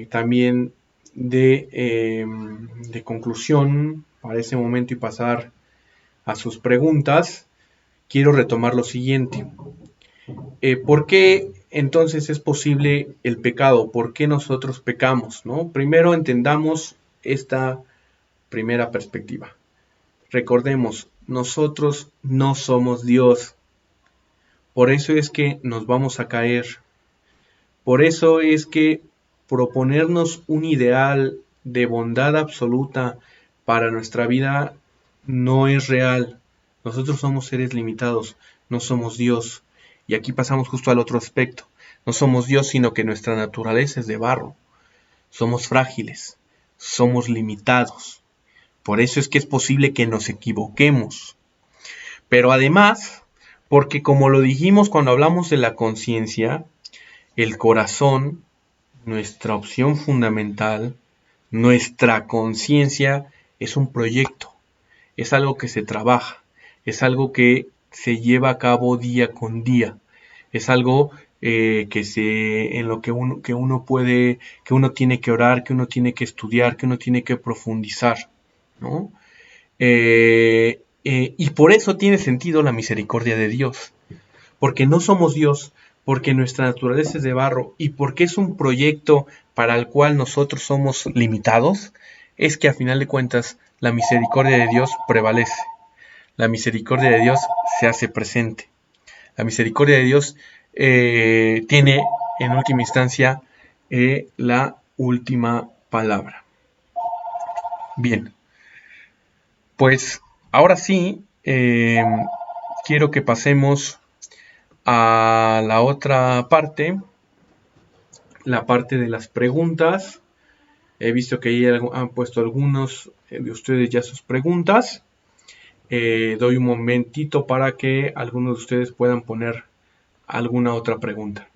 también de conclusión para ese momento y pasar a sus preguntas, quiero retomar lo siguiente. ¿Por qué entonces es posible el pecado? ¿Por qué nosotros pecamos? ¿No? Primero entendamos esta primera perspectiva. Recordemos, nosotros no somos Dios. Por eso es que nos vamos a caer. Por eso es que proponernos un ideal de bondad absoluta para nuestra vida no es real. Nosotros somos seres limitados, no somos Dios. Y aquí pasamos justo al otro aspecto. No somos Dios, sino que nuestra naturaleza es de barro. Somos frágiles, somos limitados. Por eso es que es posible que nos equivoquemos. Pero además, porque como lo dijimos cuando hablamos de la conciencia, el corazón, nuestra opción fundamental, nuestra conciencia es un proyecto, es algo que se trabaja, es algo que se lleva a cabo día con día, es algo en lo que uno puede, que uno tiene que orar, que uno tiene que estudiar, que uno tiene que profundizar, ¿no? Y por eso tiene sentido la misericordia de Dios, porque no somos Dios, porque nuestra naturaleza es de barro y porque es un proyecto para el cual nosotros somos limitados, es que a final de cuentas la misericordia de Dios prevalece. La misericordia de Dios se hace presente. La misericordia de Dios tiene en última instancia la última palabra. Bien, pues ahora sí quiero que pasemos a la otra parte, la parte de las preguntas. He visto que ahí han puesto algunos de ustedes ya sus preguntas. Doy un momentito para que algunos de ustedes puedan poner alguna otra pregunta.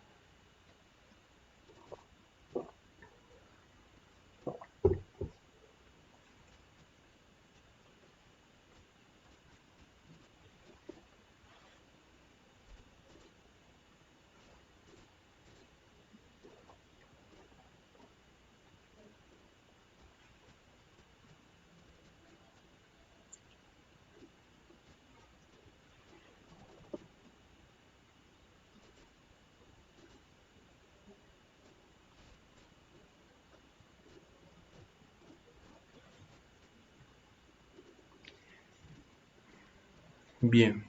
Bien.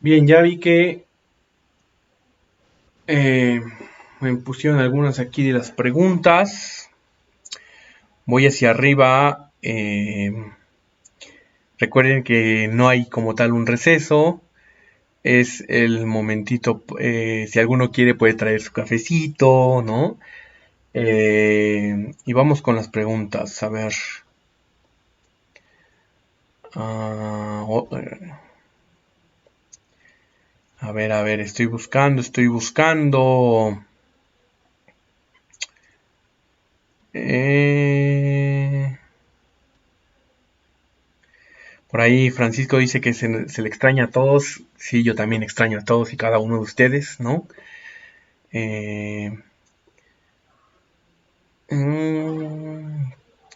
Bien, ya vi que me pusieron algunas aquí de las preguntas. Voy hacia arriba. Recuerden que no hay como tal un receso. Es el momentito. Si alguno quiere puede traer su cafecito, ¿no? Y vamos con las preguntas. A ver. Ah, a ver, estoy buscando. Eh, por ahí Francisco dice que se le extraña a todos. Sí, yo también extraño a todos y cada uno de ustedes, ¿no? Eh,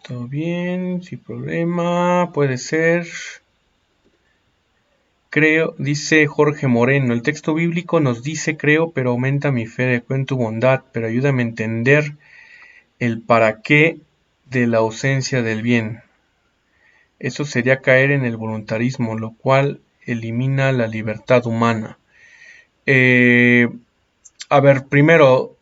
Todo bien, sin problema, puede ser. Creo, dice Jorge Moreno, el texto bíblico nos dice creo, pero aumenta mi fe de en tu bondad, pero ayúdame a entender el para qué de la ausencia del bien. Eso sería caer en el voluntarismo, lo cual elimina la libertad humana. Eh, a ver, primero,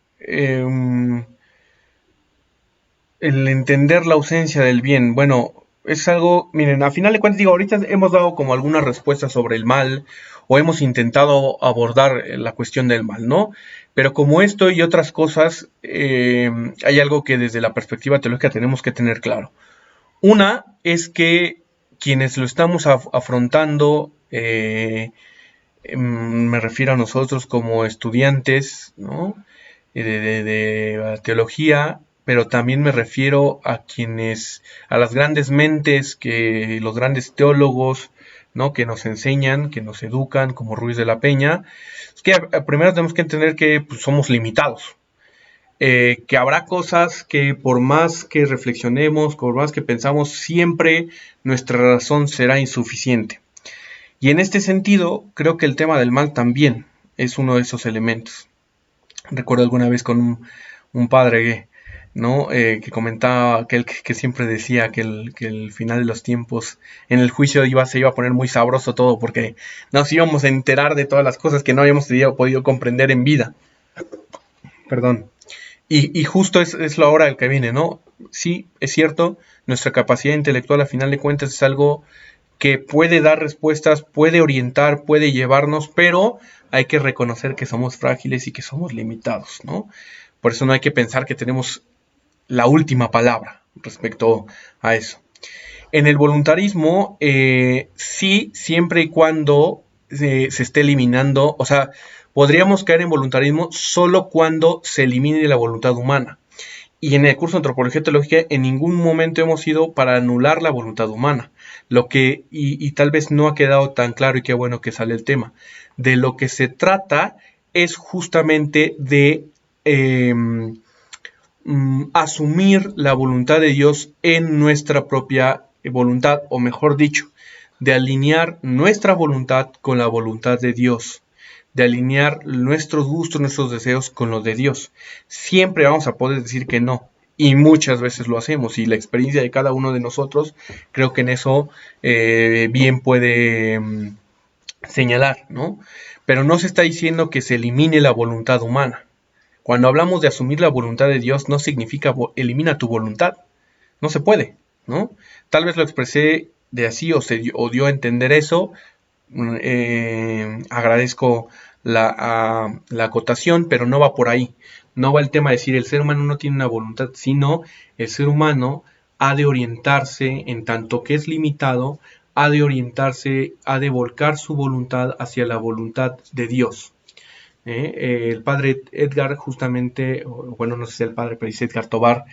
el entender la ausencia del bien. Bueno, es algo, miren, a final de cuentas, digo, ahorita hemos dado como algunas respuestas sobre el mal o hemos intentado abordar la cuestión del mal, ¿no? Pero como esto y otras cosas, hay algo que desde la perspectiva teológica tenemos que tener claro. Una es que quienes lo estamos afrontando, me refiero a nosotros como estudiantes, ¿no? De teología, pero también me refiero a quienes, a las grandes mentes, que los grandes teólogos, ¿no? Que nos enseñan, que nos educan, como Ruiz de la Peña. Es que primero tenemos que entender que pues, somos limitados, que habrá cosas que por más que reflexionemos, por más que pensamos, siempre nuestra razón será insuficiente. Y en este sentido, creo que el tema del mal también es uno de esos elementos. Recuerdo alguna vez con un padre, ¿no? Que comentaba que siempre decía que el final de los tiempos, en el juicio se iba a poner muy sabroso todo, porque nos íbamos a enterar de todas las cosas que no habíamos podido comprender en vida. Perdón. Y justo es la hora del que viene, ¿no? Sí, es cierto, nuestra capacidad intelectual a final de cuentas es algo que puede dar respuestas, puede orientar, puede llevarnos, pero hay que reconocer que somos frágiles y que somos limitados, ¿no? Por eso no hay que pensar que tenemos la última palabra respecto a eso. En el voluntarismo, sí, siempre y cuando se esté eliminando, o sea, podríamos caer en voluntarismo solo cuando se elimine la voluntad humana. Y en el curso de antropología teológica en ningún momento hemos ido para anular la voluntad humana. Lo que, y tal vez no ha quedado tan claro, y qué bueno que sale el tema, de lo que se trata es justamente de asumir la voluntad de Dios en nuestra propia voluntad, o mejor dicho, de alinear nuestra voluntad con la voluntad de Dios, de alinear nuestros gustos, nuestros deseos con los de Dios. Siempre vamos a poder decir que no, y muchas veces lo hacemos, y la experiencia de cada uno de nosotros creo que en eso bien puede señalar, ¿no? Pero no se está diciendo que se elimine la voluntad humana. Cuando hablamos de asumir la voluntad de Dios, no significa elimina tu voluntad. No se puede, ¿no? Tal vez lo expresé de así o dio a entender eso. Agradezco la acotación, pero no va por ahí. No va el tema de decir el ser humano no tiene una voluntad, sino el ser humano ha de orientarse, en tanto que es limitado, ha de orientarse, ha de volcar su voluntad hacia la voluntad de Dios. El padre Edgar justamente, bueno, no sé si el padre, pero dice Edgar Tobar,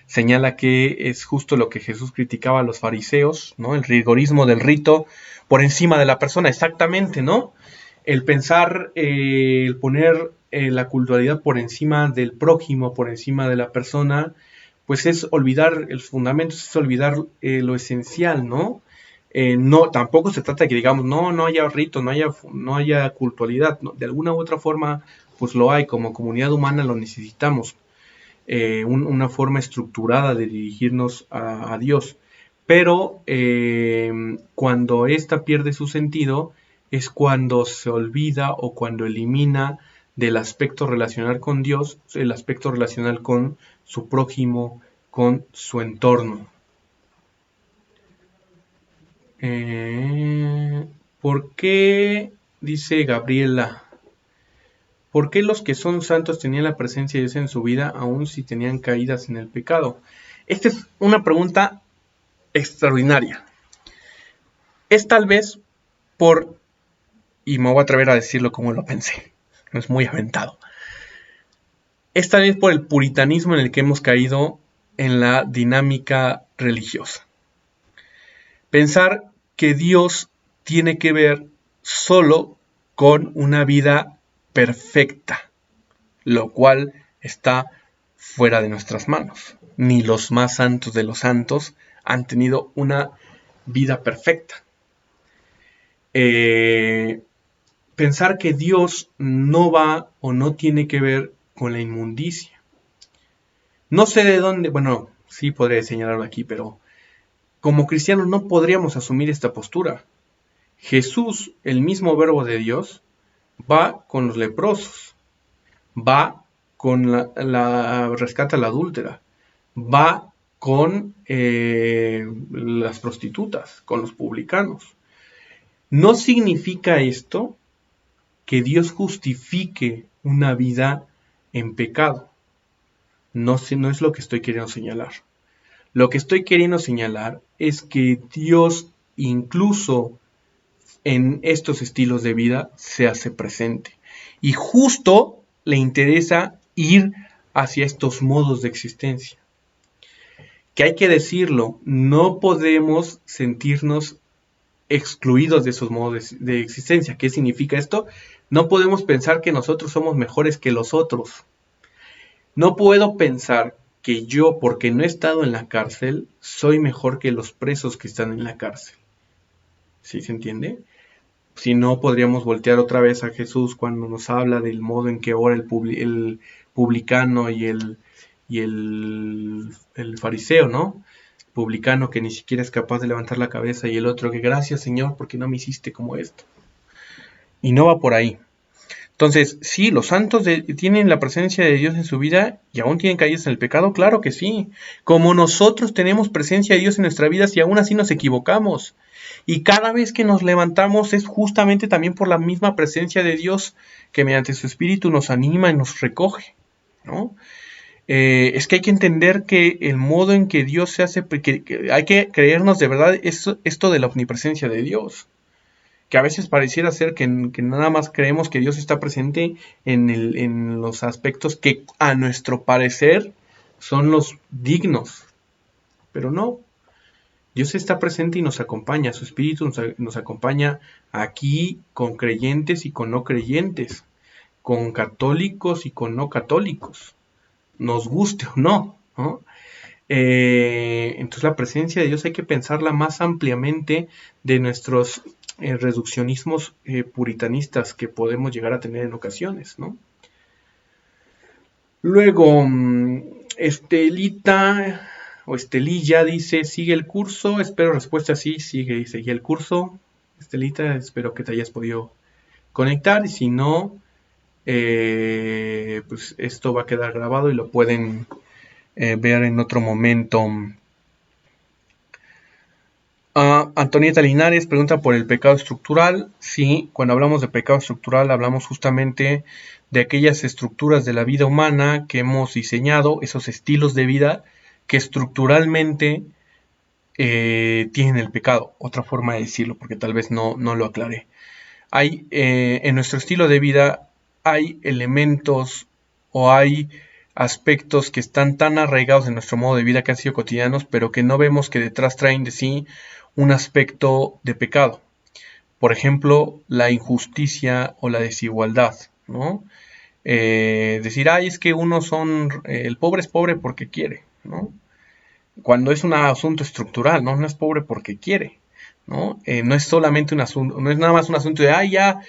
señala que es justo lo que Jesús criticaba a los fariseos, ¿no? El rigorismo del rito por encima de la persona, exactamente, ¿no? El pensar, el poner la culturalidad por encima del prójimo, por encima de la persona, pues es olvidar el fundamento, es olvidar lo esencial, ¿no? No, tampoco se trata de que digamos, no haya rito, no haya cultualidad, ¿no? De alguna u otra forma, pues lo hay, como comunidad humana lo necesitamos, una forma estructurada de dirigirnos a Dios. Pero cuando ésta pierde su sentido es cuando se olvida o cuando elimina del aspecto relacional con Dios, el aspecto relacional con su prójimo, con su entorno. ¿Por qué, dice Gabriela, ¿Por qué los que son santos tenían la presencia de Dios en su vida, aun si tenían caídas en el pecado? Esta es una pregunta extraordinaria. Es tal vez por, y me voy a atrever a decirlo como lo pensé, no es muy aventado, es tal vez por el puritanismo en el que hemos caído en la dinámica religiosa. Pensar que Dios tiene que ver solo con una vida perfecta, lo cual está fuera de nuestras manos. Ni los más santos de los santos han tenido una vida perfecta. Pensar que Dios no va o no tiene que ver con la inmundicia. No sé de dónde, bueno, sí podría señalarlo aquí, pero como cristianos no podríamos asumir esta postura. Jesús, el mismo verbo de Dios, va con los leprosos, va con rescata a la adúltera, va con las prostitutas, con los publicanos. No significa esto que Dios justifique una vida en pecado. No es lo que estoy queriendo señalar. Lo que estoy queriendo señalar es que Dios, incluso en estos estilos de vida, se hace presente. Y justo le interesa ir hacia estos modos de existencia. Que hay que decirlo, no podemos sentirnos excluidos de esos modos de existencia. ¿Qué significa esto? No podemos pensar que nosotros somos mejores que los otros. No puedo pensar que yo, porque no he estado en la cárcel, soy mejor que los presos que están en la cárcel. ¿Sí se entiende? Si no, podríamos voltear otra vez a Jesús cuando nos habla del modo en que ora el publicano y el fariseo, ¿no? Publicano que ni siquiera es capaz de levantar la cabeza y el otro que gracias Señor porque no me hiciste como esto. Y no va por ahí. Entonces, sí, los santos tienen la presencia de Dios en su vida y aún tienen caídas en el pecado, claro que sí. Como nosotros tenemos presencia de Dios en nuestra vida y aún así nos equivocamos. Y cada vez que nos levantamos es justamente también por la misma presencia de Dios que mediante su Espíritu nos anima y nos recoge, ¿no? Es que hay que entender que el modo en que Dios se hace, que hay que creernos de verdad esto de la omnipresencia de Dios. Que a veces pareciera ser que nada más creemos que Dios está presente en los aspectos que a nuestro parecer son los dignos. Pero no, Dios está presente y nos acompaña, su Espíritu nos acompaña aquí con creyentes y con no creyentes, con católicos y con no católicos, nos guste o no, ¿no? Entonces la presencia de Dios hay que pensarla más ampliamente de nuestros reduccionismos puritanistas que podemos llegar a tener en ocasiones, ¿no? Luego, Estelita o Estelilla dice, sigue el curso, espero respuesta sí, sigue el curso. Estelita, espero que te hayas podido conectar y si no, pues esto va a quedar grabado y lo pueden ver en otro momento. Antonieta Linares pregunta por el pecado estructural. Sí, cuando hablamos de pecado estructural hablamos justamente de aquellas estructuras de la vida humana que hemos diseñado, esos estilos de vida que estructuralmente tienen el pecado. Otra forma de decirlo, porque tal vez no lo aclaré. Hay en nuestro estilo de vida hay elementos o hay aspectos que están tan arraigados en nuestro modo de vida que han sido cotidianos, pero que no vemos que detrás traen de sí un aspecto de pecado. Por ejemplo, la injusticia o la desigualdad, ¿no? Decir, ay, es que el pobre es pobre porque quiere, ¿no? Cuando es un asunto estructural, ¿no? No es pobre porque quiere, ¿no? No es solamente un asunto, no es nada más un asunto de, ay, ya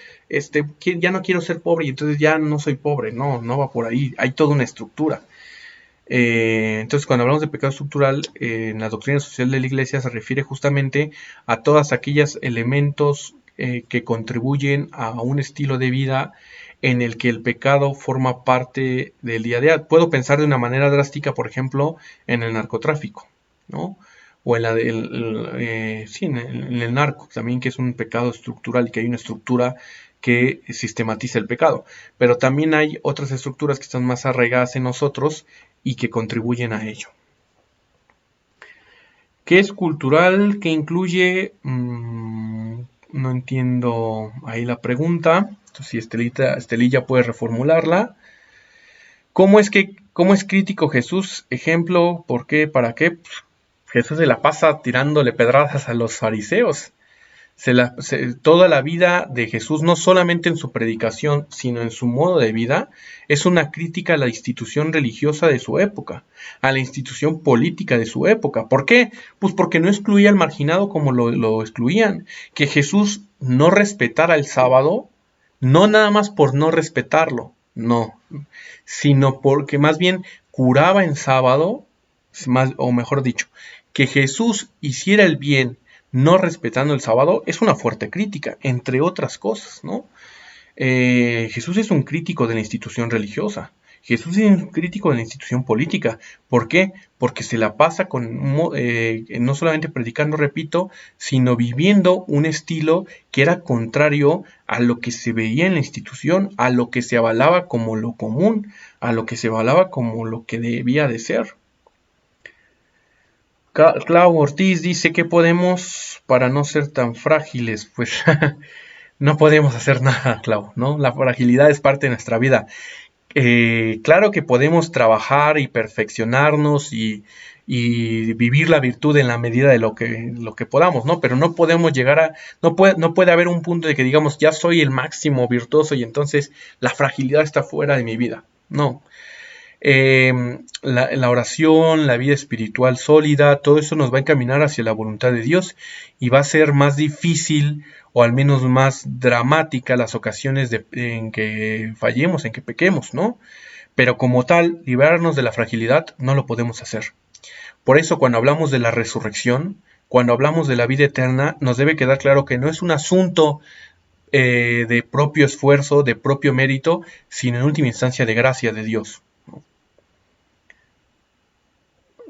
no quiero ser pobre y entonces ya no soy pobre, no va por ahí, hay toda una estructura. Entonces, cuando hablamos de pecado estructural, en la doctrina social de la Iglesia se refiere justamente a todos aquellos elementos que contribuyen a un estilo de vida en el que el pecado forma parte del día a día. Puedo pensar de una manera drástica, por ejemplo, en el narcotráfico, ¿no? O en en el narco, también que es un pecado estructural y que hay una estructura que sistematiza el pecado. Pero también hay otras estructuras que están más arraigadas en nosotros y que contribuyen a ello. ¿Qué es cultural? ¿Qué incluye? No entiendo ahí la pregunta. Entonces, si Estelilla puede reformularla. ¿Cómo es crítico Jesús? Ejemplo, ¿por qué? ¿Para qué? Jesús se la pasa tirándole pedradas a los fariseos. Toda la vida de Jesús, no solamente en su predicación, sino en su modo de vida, es una crítica a la institución religiosa de su época, a la institución política de su época. ¿Por qué? Pues porque no excluía al marginado como lo excluían. Que Jesús no respetara el sábado, no nada más por no respetarlo, no, sino porque más bien curaba en sábado, o mejor dicho, que Jesús hiciera el bien no respetando el sábado, es una fuerte crítica, entre otras cosas, ¿no? Jesús es un crítico de la institución religiosa. Jesús es un crítico de la institución política. ¿Por qué? Porque se la pasa no solamente predicando, repito, sino viviendo un estilo que era contrario a lo que se veía en la institución, a lo que se avalaba como lo común, a lo que se avalaba como lo que debía de ser. Clau Ortiz dice que podemos para no ser tan frágiles. Pues no podemos hacer nada, Clau, ¿no? La fragilidad es parte de nuestra vida. Claro que podemos trabajar y perfeccionarnos y vivir la virtud en la medida de lo que podamos, ¿no? Pero no podemos no puede haber un punto de que digamos, ya soy el máximo virtuoso y entonces la fragilidad está fuera de mi vida. No. La oración, la vida espiritual sólida, todo eso nos va a encaminar hacia la voluntad de Dios y va a ser más difícil o al menos más dramática las ocasiones en que fallemos, en que pequemos, ¿no? Pero como tal, liberarnos de la fragilidad no lo podemos hacer. Por eso cuando hablamos de la resurrección, cuando hablamos de la vida eterna, nos debe quedar claro que no es un asunto de propio esfuerzo, de propio mérito, sino en última instancia de gracia de Dios.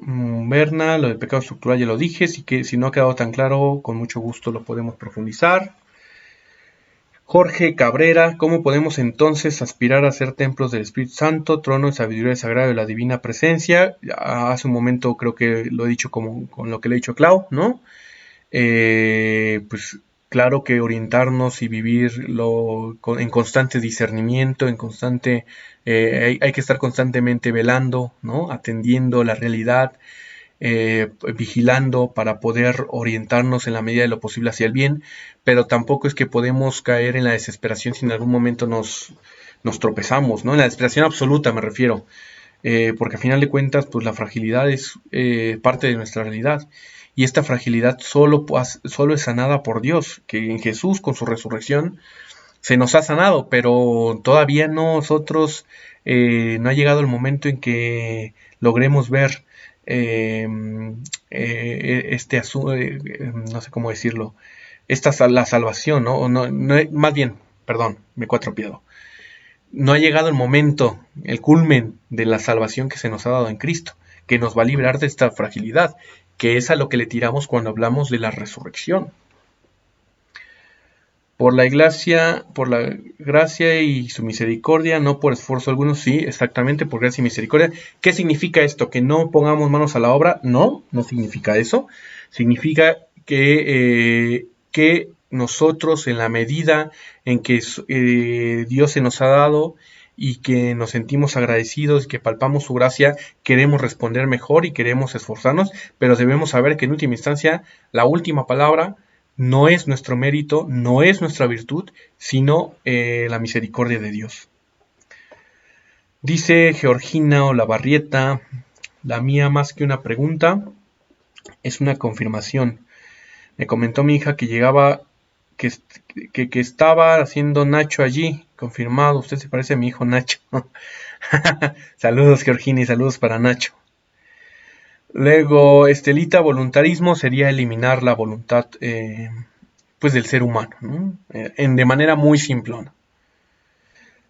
Berna, lo del pecado estructural ya lo dije, si no ha quedado tan claro, con mucho gusto lo podemos profundizar. Jorge Cabrera, ¿cómo podemos entonces aspirar a ser templos del Espíritu Santo, trono de sabiduría sagrada de la divina presencia? Hace un momento creo que lo he dicho con lo que le he dicho a Clau, ¿no? Pues claro que orientarnos y vivirlo en constante discernimiento, en constante, hay que estar constantemente velando, ¿no? Atendiendo la realidad, vigilando para poder orientarnos en la medida de lo posible hacia el bien, pero tampoco es que podemos caer en la desesperación si en algún momento nos tropezamos, ¿no? En la desesperación absoluta me refiero, porque a final de cuentas, pues la fragilidad es parte de nuestra realidad. Y esta fragilidad solo es sanada por Dios, que en Jesús con su resurrección se nos ha sanado, pero todavía nosotros no ha llegado el momento en que logremos ver este asunto, no sé cómo decirlo, la salvación, ¿no? Más bien, perdón, me he cuatropiado. No ha llegado el momento, el culmen de la salvación que se nos ha dado en Cristo, que nos va a librar de esta fragilidad, que es a lo que le tiramos cuando hablamos de la resurrección. Por la gracia y su misericordia, no por esfuerzo alguno, sí, exactamente, por gracia y misericordia. ¿Qué significa esto? ¿Que no pongamos manos a la obra? No, no significa eso. Significa que nosotros, en la medida en que Dios se nos ha dado y que nos sentimos agradecidos y que palpamos su gracia, queremos responder mejor y queremos esforzarnos, pero debemos saber que en última instancia la última palabra no es nuestro mérito, no es nuestra virtud, sino la misericordia de Dios. Dice Georgina Olavarrieta, la mía más que una pregunta es una confirmación. Me comentó mi hija que llegaba, que estaba haciendo Nacho allí, confirmado, usted se parece a mi hijo Nacho. Saludos Georgina y saludos para Nacho. Luego, Estelita, voluntarismo sería eliminar la voluntad pues del ser humano, ¿no? De manera muy simplona.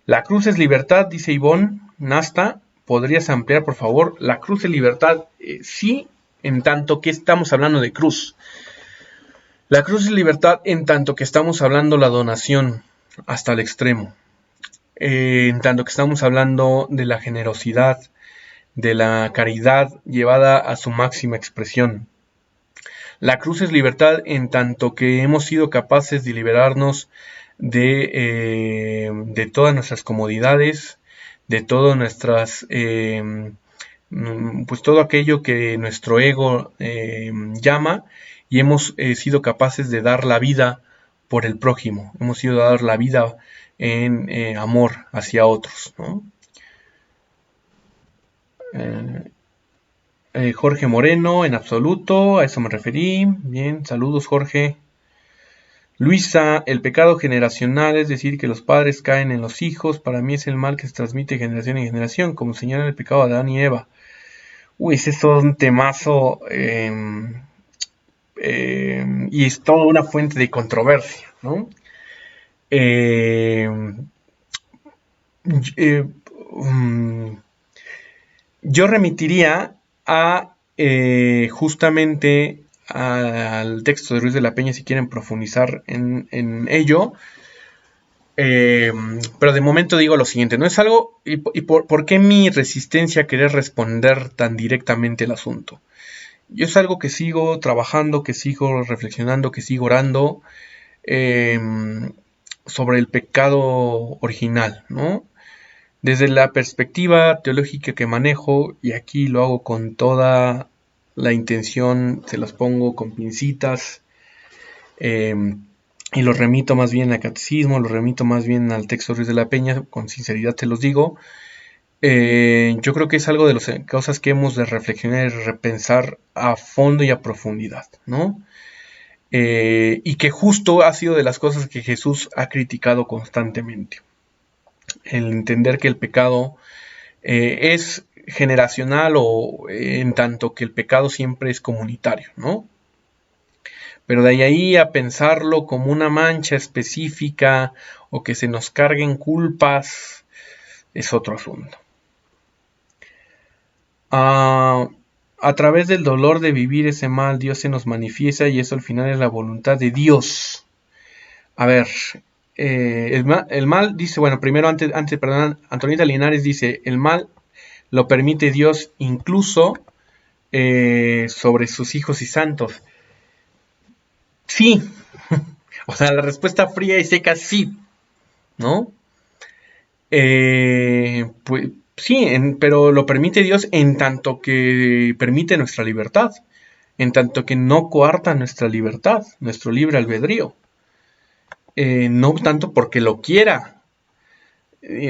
La cruz es libertad, dice Ivonne Nasta. ¿Podrías ampliar, por favor? La cruz es libertad, sí, en tanto que estamos hablando de cruz. La cruz es libertad en tanto que estamos hablando la donación. hasta el extremo. En tanto que estamos hablando de la generosidad, de la caridad llevada a su máxima expresión. La cruz es libertad en tanto que hemos sido capaces de liberarnos de todas nuestras comodidades, de todas nuestras, pues todo aquello que nuestro ego llama, y hemos sido capaces de dar la vida por el prójimo, hemos sido a dar la vida en amor hacia otros, ¿no? Jorge Moreno, en absoluto, a eso me referí. Bien, saludos Jorge. Luisa, el pecado generacional, es decir, que los padres caen en los hijos, para mí es el mal que se transmite de generación en generación, como señala el pecado de Adán y Eva. Uy, ese es todo un temazo y es toda una fuente de controversia, ¿no? Yo remitiría a justamente al texto de Ruiz de la Peña si quieren profundizar en ello. Pero de momento digo lo siguiente, no es algo, y por qué mi resistencia a querer responder tan directamente el asunto. Yo es algo que sigo trabajando, que sigo reflexionando, que sigo orando sobre el pecado original, ¿no? Desde la perspectiva teológica que manejo, y aquí lo hago con toda la intención, se las pongo con pincitas, y lo remito más bien al catecismo, lo remito más bien al texto de Ruiz de la Peña, con sinceridad te los digo. Yo creo que es algo de las cosas que hemos de reflexionar y repensar a fondo y a profundidad, ¿no? Y que justo ha sido de las cosas que Jesús ha criticado constantemente. El entender que el pecado es generacional o en tanto que el pecado siempre es comunitario, ¿no? Pero de ahí a pensarlo como una mancha específica o que se nos carguen culpas es otro asunto. A través del dolor de vivir ese mal, Dios se nos manifiesta y eso al final es la voluntad de Dios. A ver, el mal dice, bueno, primero perdón, Antonita Linares dice, el mal lo permite Dios incluso sobre sus hijos y santos. Sí, o sea, la respuesta fría y seca sí, ¿no? Pues sí, pero lo permite Dios en tanto que permite nuestra libertad, en tanto que no coarta nuestra libertad, nuestro libre albedrío. No tanto porque lo quiera.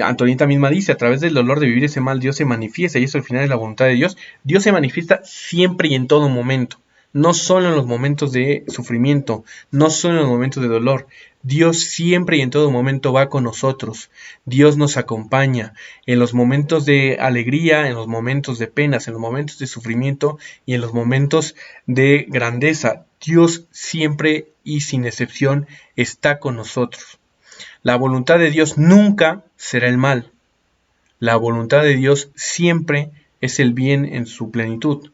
Antonita misma dice, a través del dolor de vivir ese mal, Dios se manifiesta, y eso al final es la voluntad de Dios. Dios se manifiesta siempre y en todo momento, no solo en los momentos de sufrimiento, no solo en los momentos de dolor. Dios siempre y en todo momento va con nosotros. Dios nos acompaña en los momentos de alegría, en los momentos de penas, en los momentos de sufrimiento y en los momentos de grandeza. Dios siempre y sin excepción está con nosotros. La voluntad de Dios nunca será el mal. La voluntad de Dios siempre es el bien en su plenitud.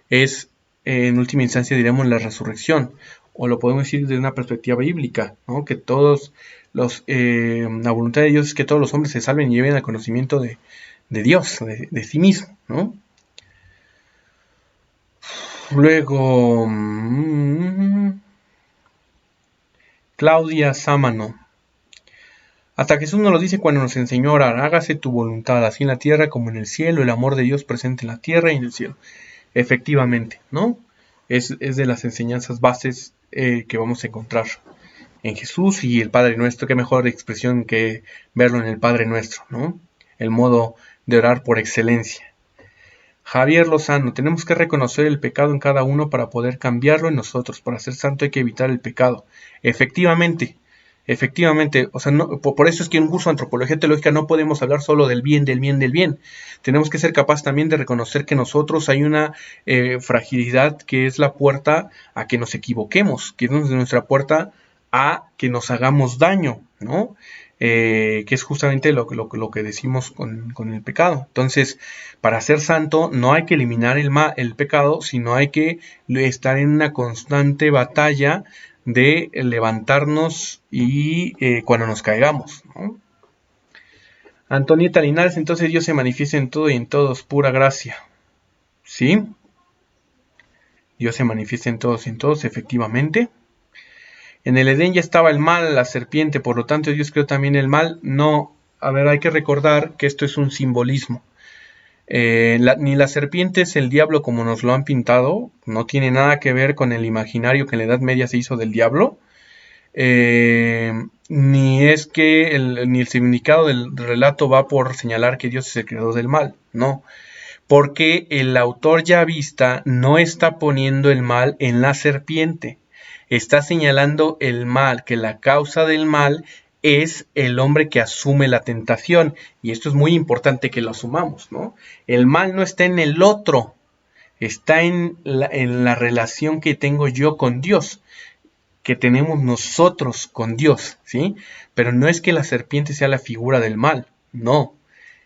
Es, en última instancia, diremos la resurrección. O lo podemos decir desde una perspectiva bíblica, ¿no? Que la voluntad de Dios es que todos los hombres se salven y lleven al conocimiento de Dios, de sí mismo, ¿no? Luego, Claudia Sámano. Hasta Jesús nos lo dice cuando nos enseñó a orar, hágase tu voluntad, así en la tierra como en el cielo, el amor de Dios presente en la tierra y en el cielo. Efectivamente, ¿no? Es de las enseñanzas bases que vamos a encontrar en Jesús y el Padre Nuestro. Qué mejor expresión que verlo en el Padre Nuestro, ¿no? El modo de orar por excelencia. Javier Lozano, tenemos que reconocer el pecado en cada uno para poder cambiarlo en nosotros. Para ser santo hay que evitar el pecado. Efectivamente, o sea, no, por eso es que en un curso de antropología teológica no podemos hablar solo del bien, del bien, del bien. Tenemos que ser capaces también de reconocer que nosotros hay una fragilidad que es la puerta a que nos equivoquemos, que es nuestra puerta a que nos hagamos daño, ¿no? Que es justamente lo que decimos con el pecado. Entonces, para ser santo no hay que eliminar el pecado, sino hay que estar en una constante batalla de levantarnos y cuando nos caigamos, ¿no? Antonieta Linares, entonces Dios se manifiesta en todo y en todos, pura gracia. ¿Sí? Dios se manifiesta en todos y en todos, efectivamente. En el Edén ya estaba el mal, la serpiente, por lo tanto Dios creó también el mal. No, a ver, hay que recordar que esto es un simbolismo. Ni la serpiente es el diablo como nos lo han pintado, no tiene nada que ver con el imaginario que en la Edad Media se hizo del diablo. Ni es que ni el significado del relato va por señalar que Dios es el creador del mal, no. Porque el autor yavista no está poniendo el mal en la serpiente, está señalando el mal, que la causa del mal es el hombre que asume la tentación, y esto es muy importante que lo asumamos, ¿no? El mal no está en el otro, está en la relación que tengo yo con Dios, que tenemos nosotros con Dios, ¿sí? Pero no es que la serpiente sea la figura del mal, no.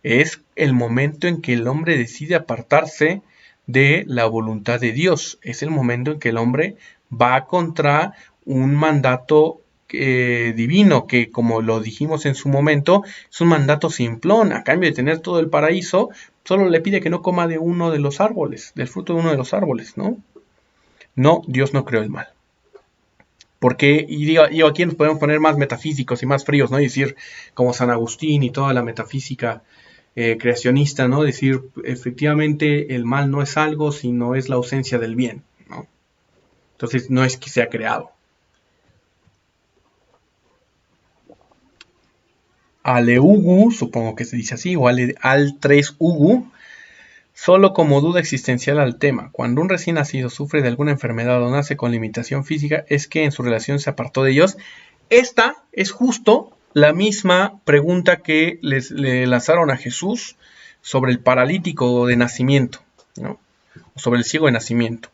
Es el momento en que el hombre decide apartarse de la voluntad de Dios. Es el momento en que el hombre va contra un mandato divino, que como lo dijimos en su momento, es un mandato simplón. A cambio de tener todo el paraíso, solo le pide que no coma de uno de los árboles, del fruto de uno de los árboles, ¿no? No, Dios no creó el mal. Porque, y digo, aquí nos podemos poner más metafísicos y más fríos, ¿no? Y decir, como San Agustín y toda la metafísica creacionista, ¿no? Decir, efectivamente, el mal no es algo, sino es la ausencia del bien, ¿no? Entonces, no es que sea creado. Aleugu, supongo que se dice así, o al3ugu, solo como duda existencial al tema. Cuando un recién nacido sufre de alguna enfermedad o nace con limitación física, es que en su relación se apartó de Dios. Esta es justo la misma pregunta que le lanzaron a Jesús sobre el paralítico de nacimiento, ¿no? Sobre el ciego de nacimiento.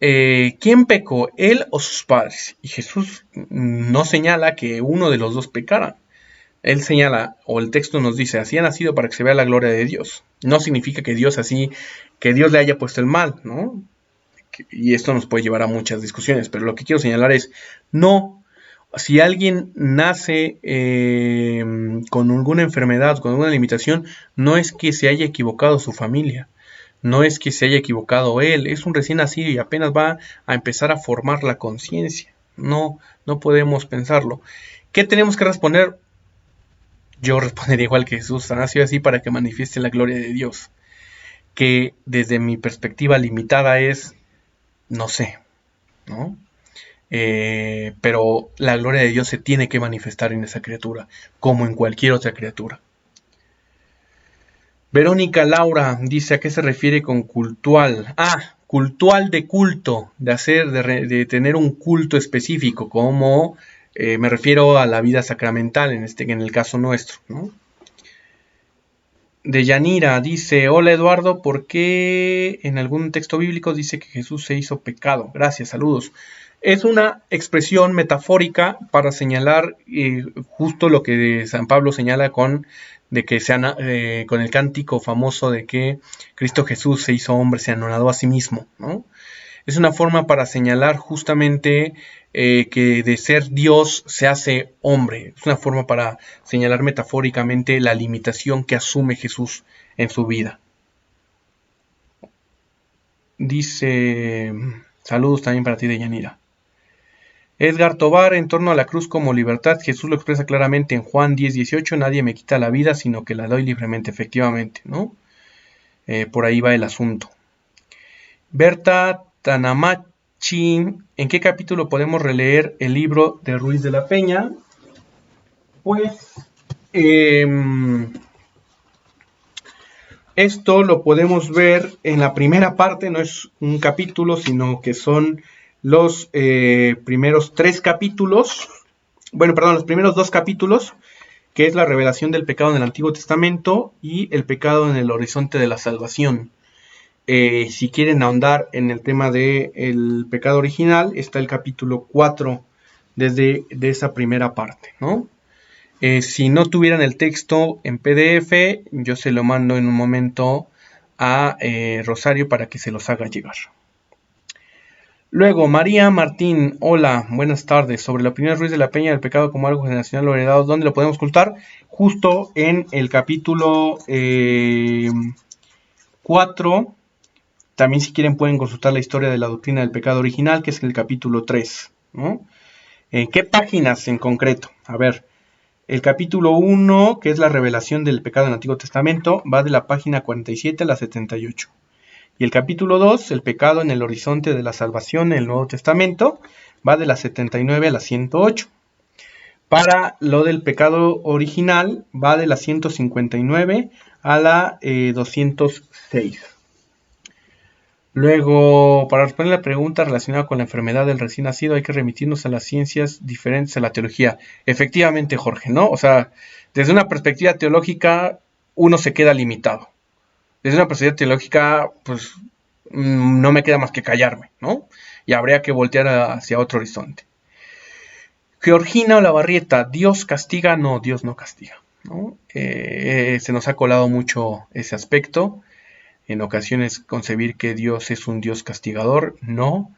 ¿Quién pecó, él o sus padres? Y Jesús no señala que uno de los dos pecara. Él señala, o el texto nos dice, así ha nacido para que se vea la gloria de Dios. No significa que Dios le haya puesto el mal, ¿no? Y esto nos puede llevar a muchas discusiones, pero lo que quiero señalar es, no, si alguien nace con alguna enfermedad, con alguna limitación, no es que se haya equivocado su familia, no es que se haya equivocado él, es un recién nacido y apenas va a empezar a formar la conciencia. No podemos pensarlo. ¿Qué tenemos que responder? Yo respondería igual que Jesús, ha nacido así para que manifieste la gloria de Dios. Que desde mi perspectiva limitada es, no sé, ¿no? Pero la gloria de Dios se tiene que manifestar en esa criatura, como en cualquier otra criatura. Verónica Laura dice, ¿a qué se refiere con cultual? Cultual de culto, de tener un culto específico, como me refiero a la vida sacramental, en el caso nuestro, ¿no? De Yanira dice, hola Eduardo, ¿por qué en algún texto bíblico dice que Jesús se hizo pecado? Gracias, saludos. Es una expresión metafórica para señalar justo lo que San Pablo señala con el cántico famoso de que Cristo Jesús se hizo hombre, se anonadó a sí mismo, ¿no? Es una forma para señalar justamente que de ser Dios se hace hombre. Es una forma para señalar metafóricamente la limitación que asume Jesús en su vida. Dice, saludos también para ti de Yanira. Edgar Tobar, en torno a la cruz como libertad, Jesús lo expresa claramente en Juan 10:18, nadie me quita la vida, sino que la doy libremente, efectivamente, ¿no? Por ahí va el asunto. Berta Tanamachi, ¿en qué capítulo podemos releer el libro de Ruiz de la Peña? Pues esto lo podemos ver en la primera parte, no es un capítulo, sino que son los primeros 3 capítulos, los primeros 2 capítulos, que es la revelación del pecado en el Antiguo Testamento y el pecado en el horizonte de la salvación. Si quieren ahondar en el tema del pecado original, está el capítulo 4 de esa primera parte, ¿no? Si no tuvieran el texto en PDF, yo se lo mando en un momento a Rosario para que se los haga llegar. Luego, María Martín, hola, buenas tardes. Sobre la opinión de Ruiz de la Peña del pecado como algo generacional o heredado, ¿dónde lo podemos ocultar? Justo en el capítulo 4. También si quieren pueden consultar la historia de la doctrina del pecado original, que es el capítulo 3, ¿no? ¿En qué páginas en concreto? A ver, el capítulo 1, que es la revelación del pecado en el Antiguo Testamento, va de la página 47 a la 78. Y el capítulo 2, el pecado en el horizonte de la salvación en el Nuevo Testamento, va de la 79 a la 108. Para lo del pecado original, va de la 159 a la 206. Luego, para responder la pregunta relacionada con la enfermedad del recién nacido, hay que remitirnos a las ciencias diferentes a la teología. Efectivamente, Jorge, ¿no? O sea, desde una perspectiva teológica, uno se queda limitado. Desde una perspectiva teológica, pues no me queda más que callarme, ¿no? Y habría que voltear hacia otro horizonte. Georgina Olavarrieta, ¿Dios castiga? No, Dios no castiga, ¿no? Se nos ha colado mucho ese aspecto. En ocasiones concebir que Dios es un Dios castigador, no.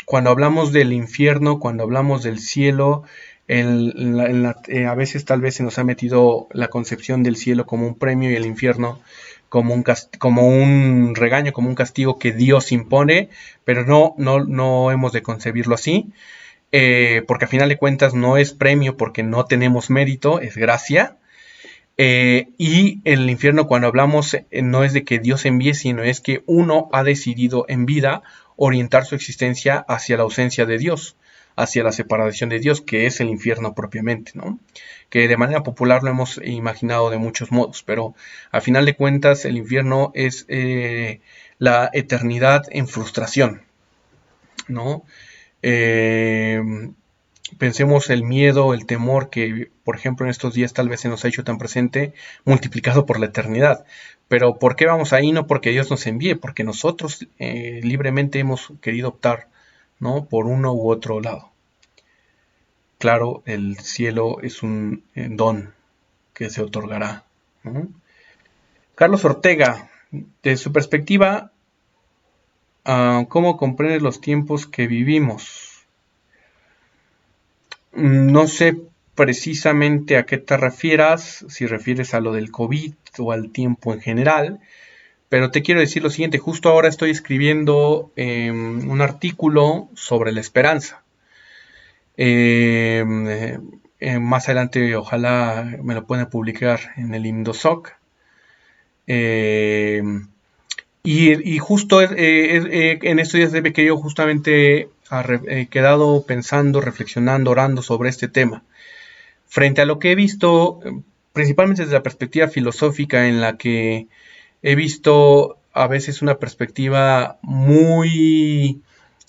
Cuando hablamos del infierno, cuando hablamos del cielo, a veces tal vez se nos ha metido la concepción del cielo como un premio y el infierno como un regaño, como un castigo que Dios impone, pero no hemos de concebirlo así, porque a final de cuentas no es premio porque no tenemos mérito, es gracia. Y en el infierno, cuando hablamos, no es de que Dios envíe, sino es que uno ha decidido en vida orientar su existencia hacia la ausencia de Dios, hacia la separación de Dios, que es el infierno propiamente, ¿no? Que de manera popular lo hemos imaginado de muchos modos, pero a final de cuentas el infierno es la eternidad en frustración, ¿no? Pensemos el miedo, el temor que, por ejemplo, en estos días tal vez se nos ha hecho tan presente, multiplicado por la eternidad. Pero ¿por qué vamos ahí? No porque Dios nos envíe, porque nosotros libremente hemos querido optar, ¿no? Por uno u otro lado. Claro, el cielo es un don que se otorgará, ¿no? Carlos Ortega, de su perspectiva, ¿cómo comprendes los tiempos que vivimos? No sé precisamente a qué te refieras, si refieres a lo del COVID o al tiempo en general, pero te quiero decir lo siguiente, justo ahora estoy escribiendo un artículo sobre la esperanza. Más adelante ojalá me lo puedan publicar en el Indosoc. Y justo en estos días he querido justamente quedado pensando, reflexionando, orando sobre este tema. Frente a lo que he visto, principalmente desde la perspectiva filosófica, en la que he visto a veces una perspectiva muy...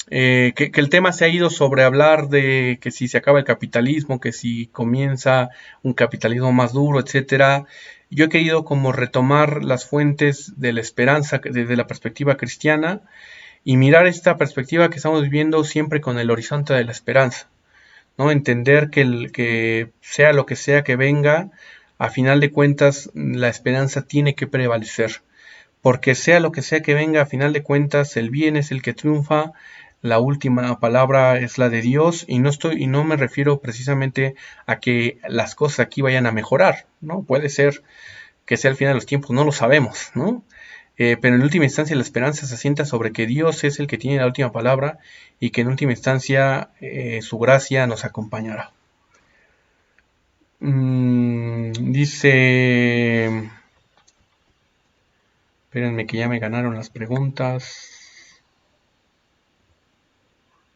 que el tema se ha ido sobre hablar de que si se acaba el capitalismo, que si comienza un capitalismo más duro, etcétera. Yo he querido como retomar las fuentes de la esperanza desde la perspectiva cristiana y mirar esta perspectiva que estamos viviendo siempre con el horizonte de la esperanza, ¿no? Entender que sea lo que sea que venga, a final de cuentas la esperanza tiene que prevalecer, porque sea lo que sea que venga, a final de cuentas el bien es el que triunfa, la última palabra es la de Dios, y no me refiero precisamente a que las cosas aquí vayan a mejorar, ¿no? Puede ser que sea el final de los tiempos, no lo sabemos, ¿no? Pero en última instancia la esperanza se asienta sobre que Dios es el que tiene la última palabra y que en última instancia su gracia nos acompañará. Dice... Espérenme que ya me ganaron las preguntas.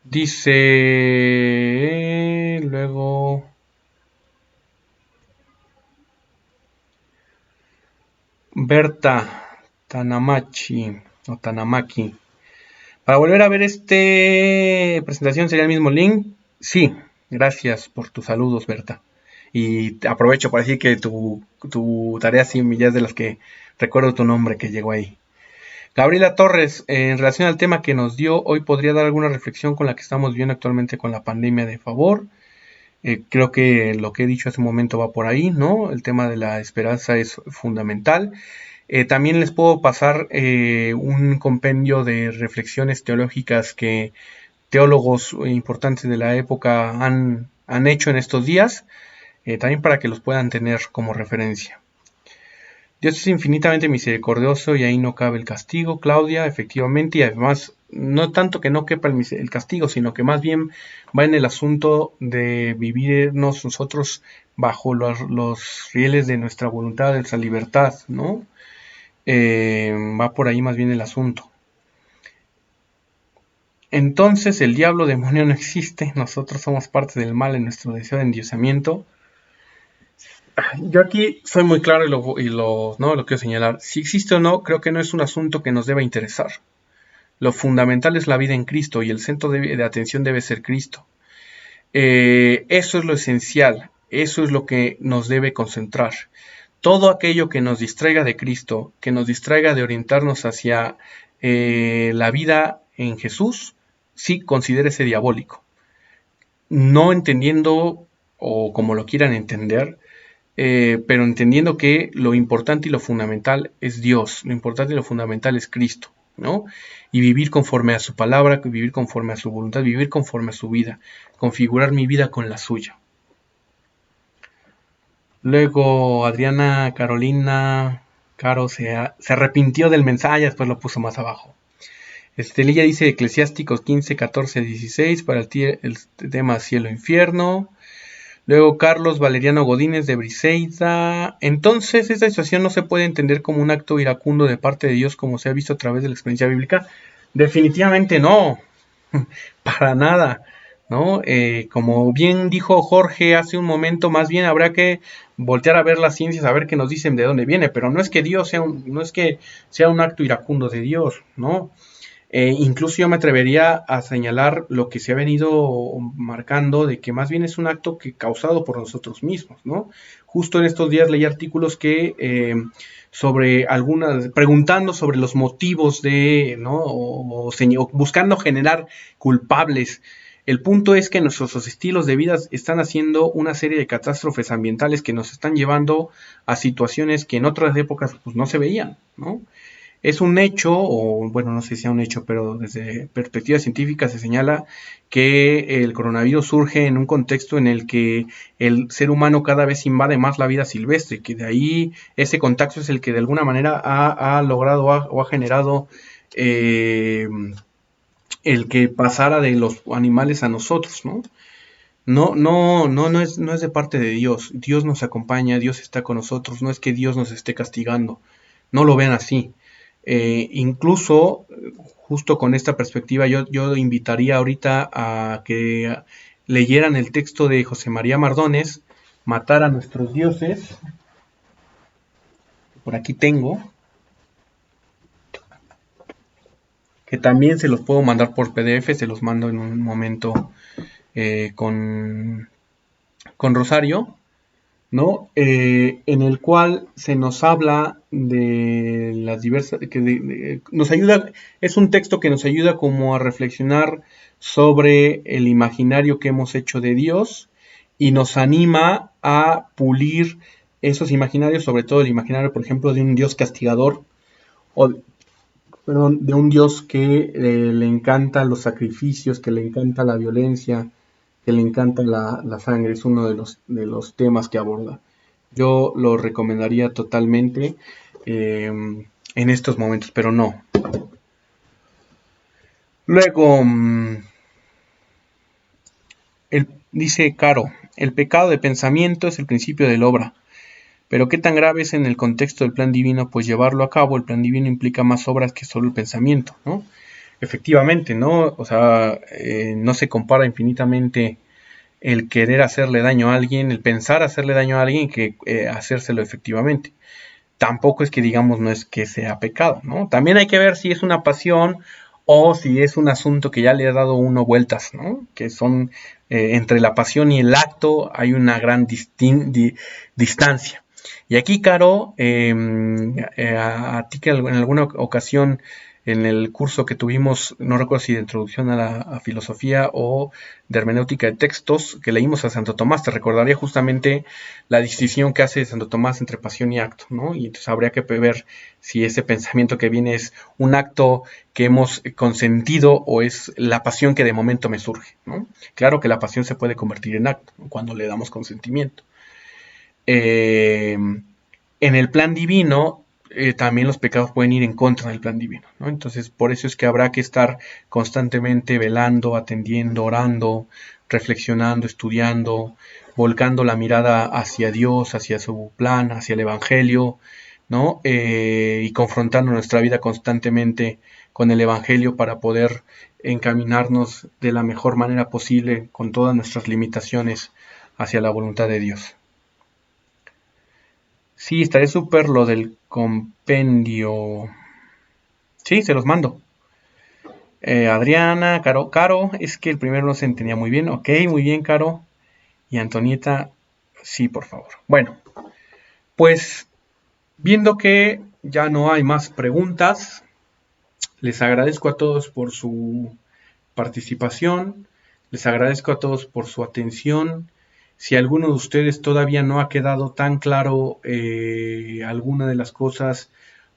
Dice... Luego... Berta Tanamachi o Tanamaki. Para volver a ver esta presentación sería el mismo link. Sí, gracias por tus saludos, Berta. Y aprovecho para decir que tu tarea sí ya es de las que recuerdo tu nombre que llegó ahí. Gabriela Torres, en relación al tema que nos dio, hoy podría dar alguna reflexión con la que estamos viendo actualmente con la pandemia de favor. Creo que lo que he dicho hace un momento va por ahí, ¿no? El tema de la esperanza es fundamental. También les puedo pasar un compendio de reflexiones teológicas que teólogos importantes de la época han hecho en estos días, también para que los puedan tener como referencia. Dios es infinitamente misericordioso y ahí no cabe el castigo, Claudia, efectivamente, y además no tanto que no quepa el castigo, sino que más bien va en el asunto de vivirnos nosotros bajo los rieles de nuestra voluntad, de nuestra libertad, ¿no? Va por ahí más bien el asunto. Entonces el diablo demonio no existe, nosotros somos parte del mal en nuestro deseo de endiosamiento. Yo aquí soy muy claro no lo quiero señalar. Si existe o no, creo que no es un asunto que nos deba interesar. Lo fundamental es la vida en Cristo y el centro de atención debe ser Cristo. Eso es lo esencial, eso es lo que nos debe concentrar. Todo aquello que nos distraiga de Cristo, que nos distraiga de orientarnos hacia la vida en Jesús, sí considérese diabólico. No entendiendo, o como lo quieran entender, pero entendiendo que lo importante y lo fundamental es Dios, lo importante y lo fundamental es Cristo, ¿no? Y vivir conforme a su palabra, vivir conforme a su voluntad, vivir conforme a su vida, configurar mi vida con la suya. Luego Adriana Carolina Caro se arrepintió del mensaje, después lo puso más abajo. Lilla dice Eclesiásticos 15, 14, 16 para el tema cielo-infierno. Luego Carlos Valeriano Godínez de Briseida. Entonces, esta situación no se puede entender como un acto iracundo de parte de Dios como se ha visto a través de la experiencia bíblica. Definitivamente no, para nada, ¿no? Como bien dijo Jorge hace un momento, más bien habrá que voltear a ver las ciencias, a ver qué nos dicen de dónde viene, pero no es que Dios no es que sea un acto iracundo de Dios, ¿no? Incluso yo me atrevería a señalar lo que se ha venido marcando de que más bien es un acto que causado por nosotros mismos, ¿no? Justo en estos días leí artículos que preguntando sobre los motivos de, ¿no? O buscando generar culpables. El punto es que nuestros estilos de vida están haciendo una serie de catástrofes ambientales que nos están llevando a situaciones que en otras épocas pues, no se veían, ¿no? Es un hecho, o bueno, no sé si sea un hecho, pero desde perspectiva científica se señala que el coronavirus surge en un contexto en el que el ser humano cada vez invade más la vida silvestre, que de ahí ese contacto es el que de alguna manera ha logrado o ha generado el que pasara de los animales a nosotros, ¿no? No es de parte de Dios. Dios nos acompaña, Dios está con nosotros, no es que Dios nos esté castigando. No lo vean así. Incluso, justo con esta perspectiva, yo invitaría ahorita a que leyeran el texto de José María Mardones, Matar a nuestros dioses. Por aquí tengo. Que también se los puedo mandar por PDF, se los mando en un momento con Rosario, ¿no? En el cual se nos habla de las diversas, nos ayuda, es un texto que nos ayuda como a reflexionar sobre el imaginario que hemos hecho de Dios y nos anima a pulir esos imaginarios, sobre todo el imaginario, por ejemplo, de un Dios castigador o de un Dios que le encanta los sacrificios, que le encanta la violencia, que le encanta la sangre. Es uno de los temas que aborda. Yo lo recomendaría totalmente en estos momentos, pero no. Luego, dice Caro, el pecado de pensamiento es el principio de la obra. Pero qué tan grave es en el contexto del plan divino, pues llevarlo a cabo, el plan divino implica más obras que solo el pensamiento, ¿no? Efectivamente, ¿no? O sea, no se compara infinitamente el querer hacerle daño a alguien, el pensar hacerle daño a alguien que hacérselo efectivamente. Tampoco es que digamos no es que sea pecado, ¿no? También hay que ver si es una pasión o si es un asunto que ya le ha dado uno vueltas, ¿no? Que son entre la pasión y el acto hay una gran distancia. Y aquí, Caro, a ti que en alguna ocasión en el curso que tuvimos, no recuerdo si de introducción a la filosofía o de hermenéutica de textos, que leímos a Santo Tomás, te recordaría justamente la distinción que hace Santo Tomás entre pasión y acto, ¿no? Y entonces habría que ver si ese pensamiento que viene es un acto que hemos consentido o es la pasión que de momento me surge, ¿no? Claro que la pasión se puede convertir en acto, ¿no?, cuando le damos consentimiento. En el plan divino, también los pecados pueden ir en contra del plan divino, ¿no? Entonces, por eso es que habrá que estar constantemente velando, atendiendo, orando, reflexionando, estudiando, volcando la mirada hacia Dios, hacia su plan, hacia el Evangelio, ¿no? Y confrontando nuestra vida constantemente con el Evangelio para poder encaminarnos de la mejor manera posible con todas nuestras limitaciones hacia la voluntad de Dios. Sí, estaré súper lo del compendio. Sí, se los mando. Adriana, Caro, es que el primero no se entendía muy bien. Ok, muy bien, Caro. Y Antonieta, sí, por favor. Bueno, pues viendo que ya no hay más preguntas, les agradezco a todos por su participación. Les agradezco a todos por su atención. Si a alguno de ustedes todavía no ha quedado tan claro alguna de las cosas,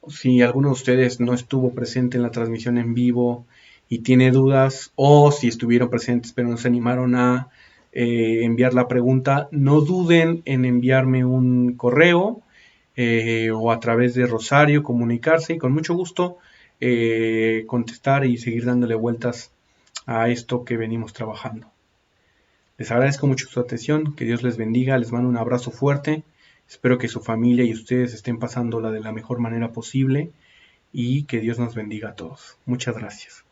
si alguno de ustedes no estuvo presente en la transmisión en vivo y tiene dudas, o si estuvieron presentes pero no se animaron a enviar la pregunta, no duden en enviarme un correo o a través de Rosario, comunicarse y con mucho gusto contestar y seguir dándole vueltas a esto que venimos trabajando. Les agradezco mucho su atención, que Dios les bendiga, les mando un abrazo fuerte, espero que su familia y ustedes estén pasándola de la mejor manera posible y que Dios nos bendiga a todos. Muchas gracias.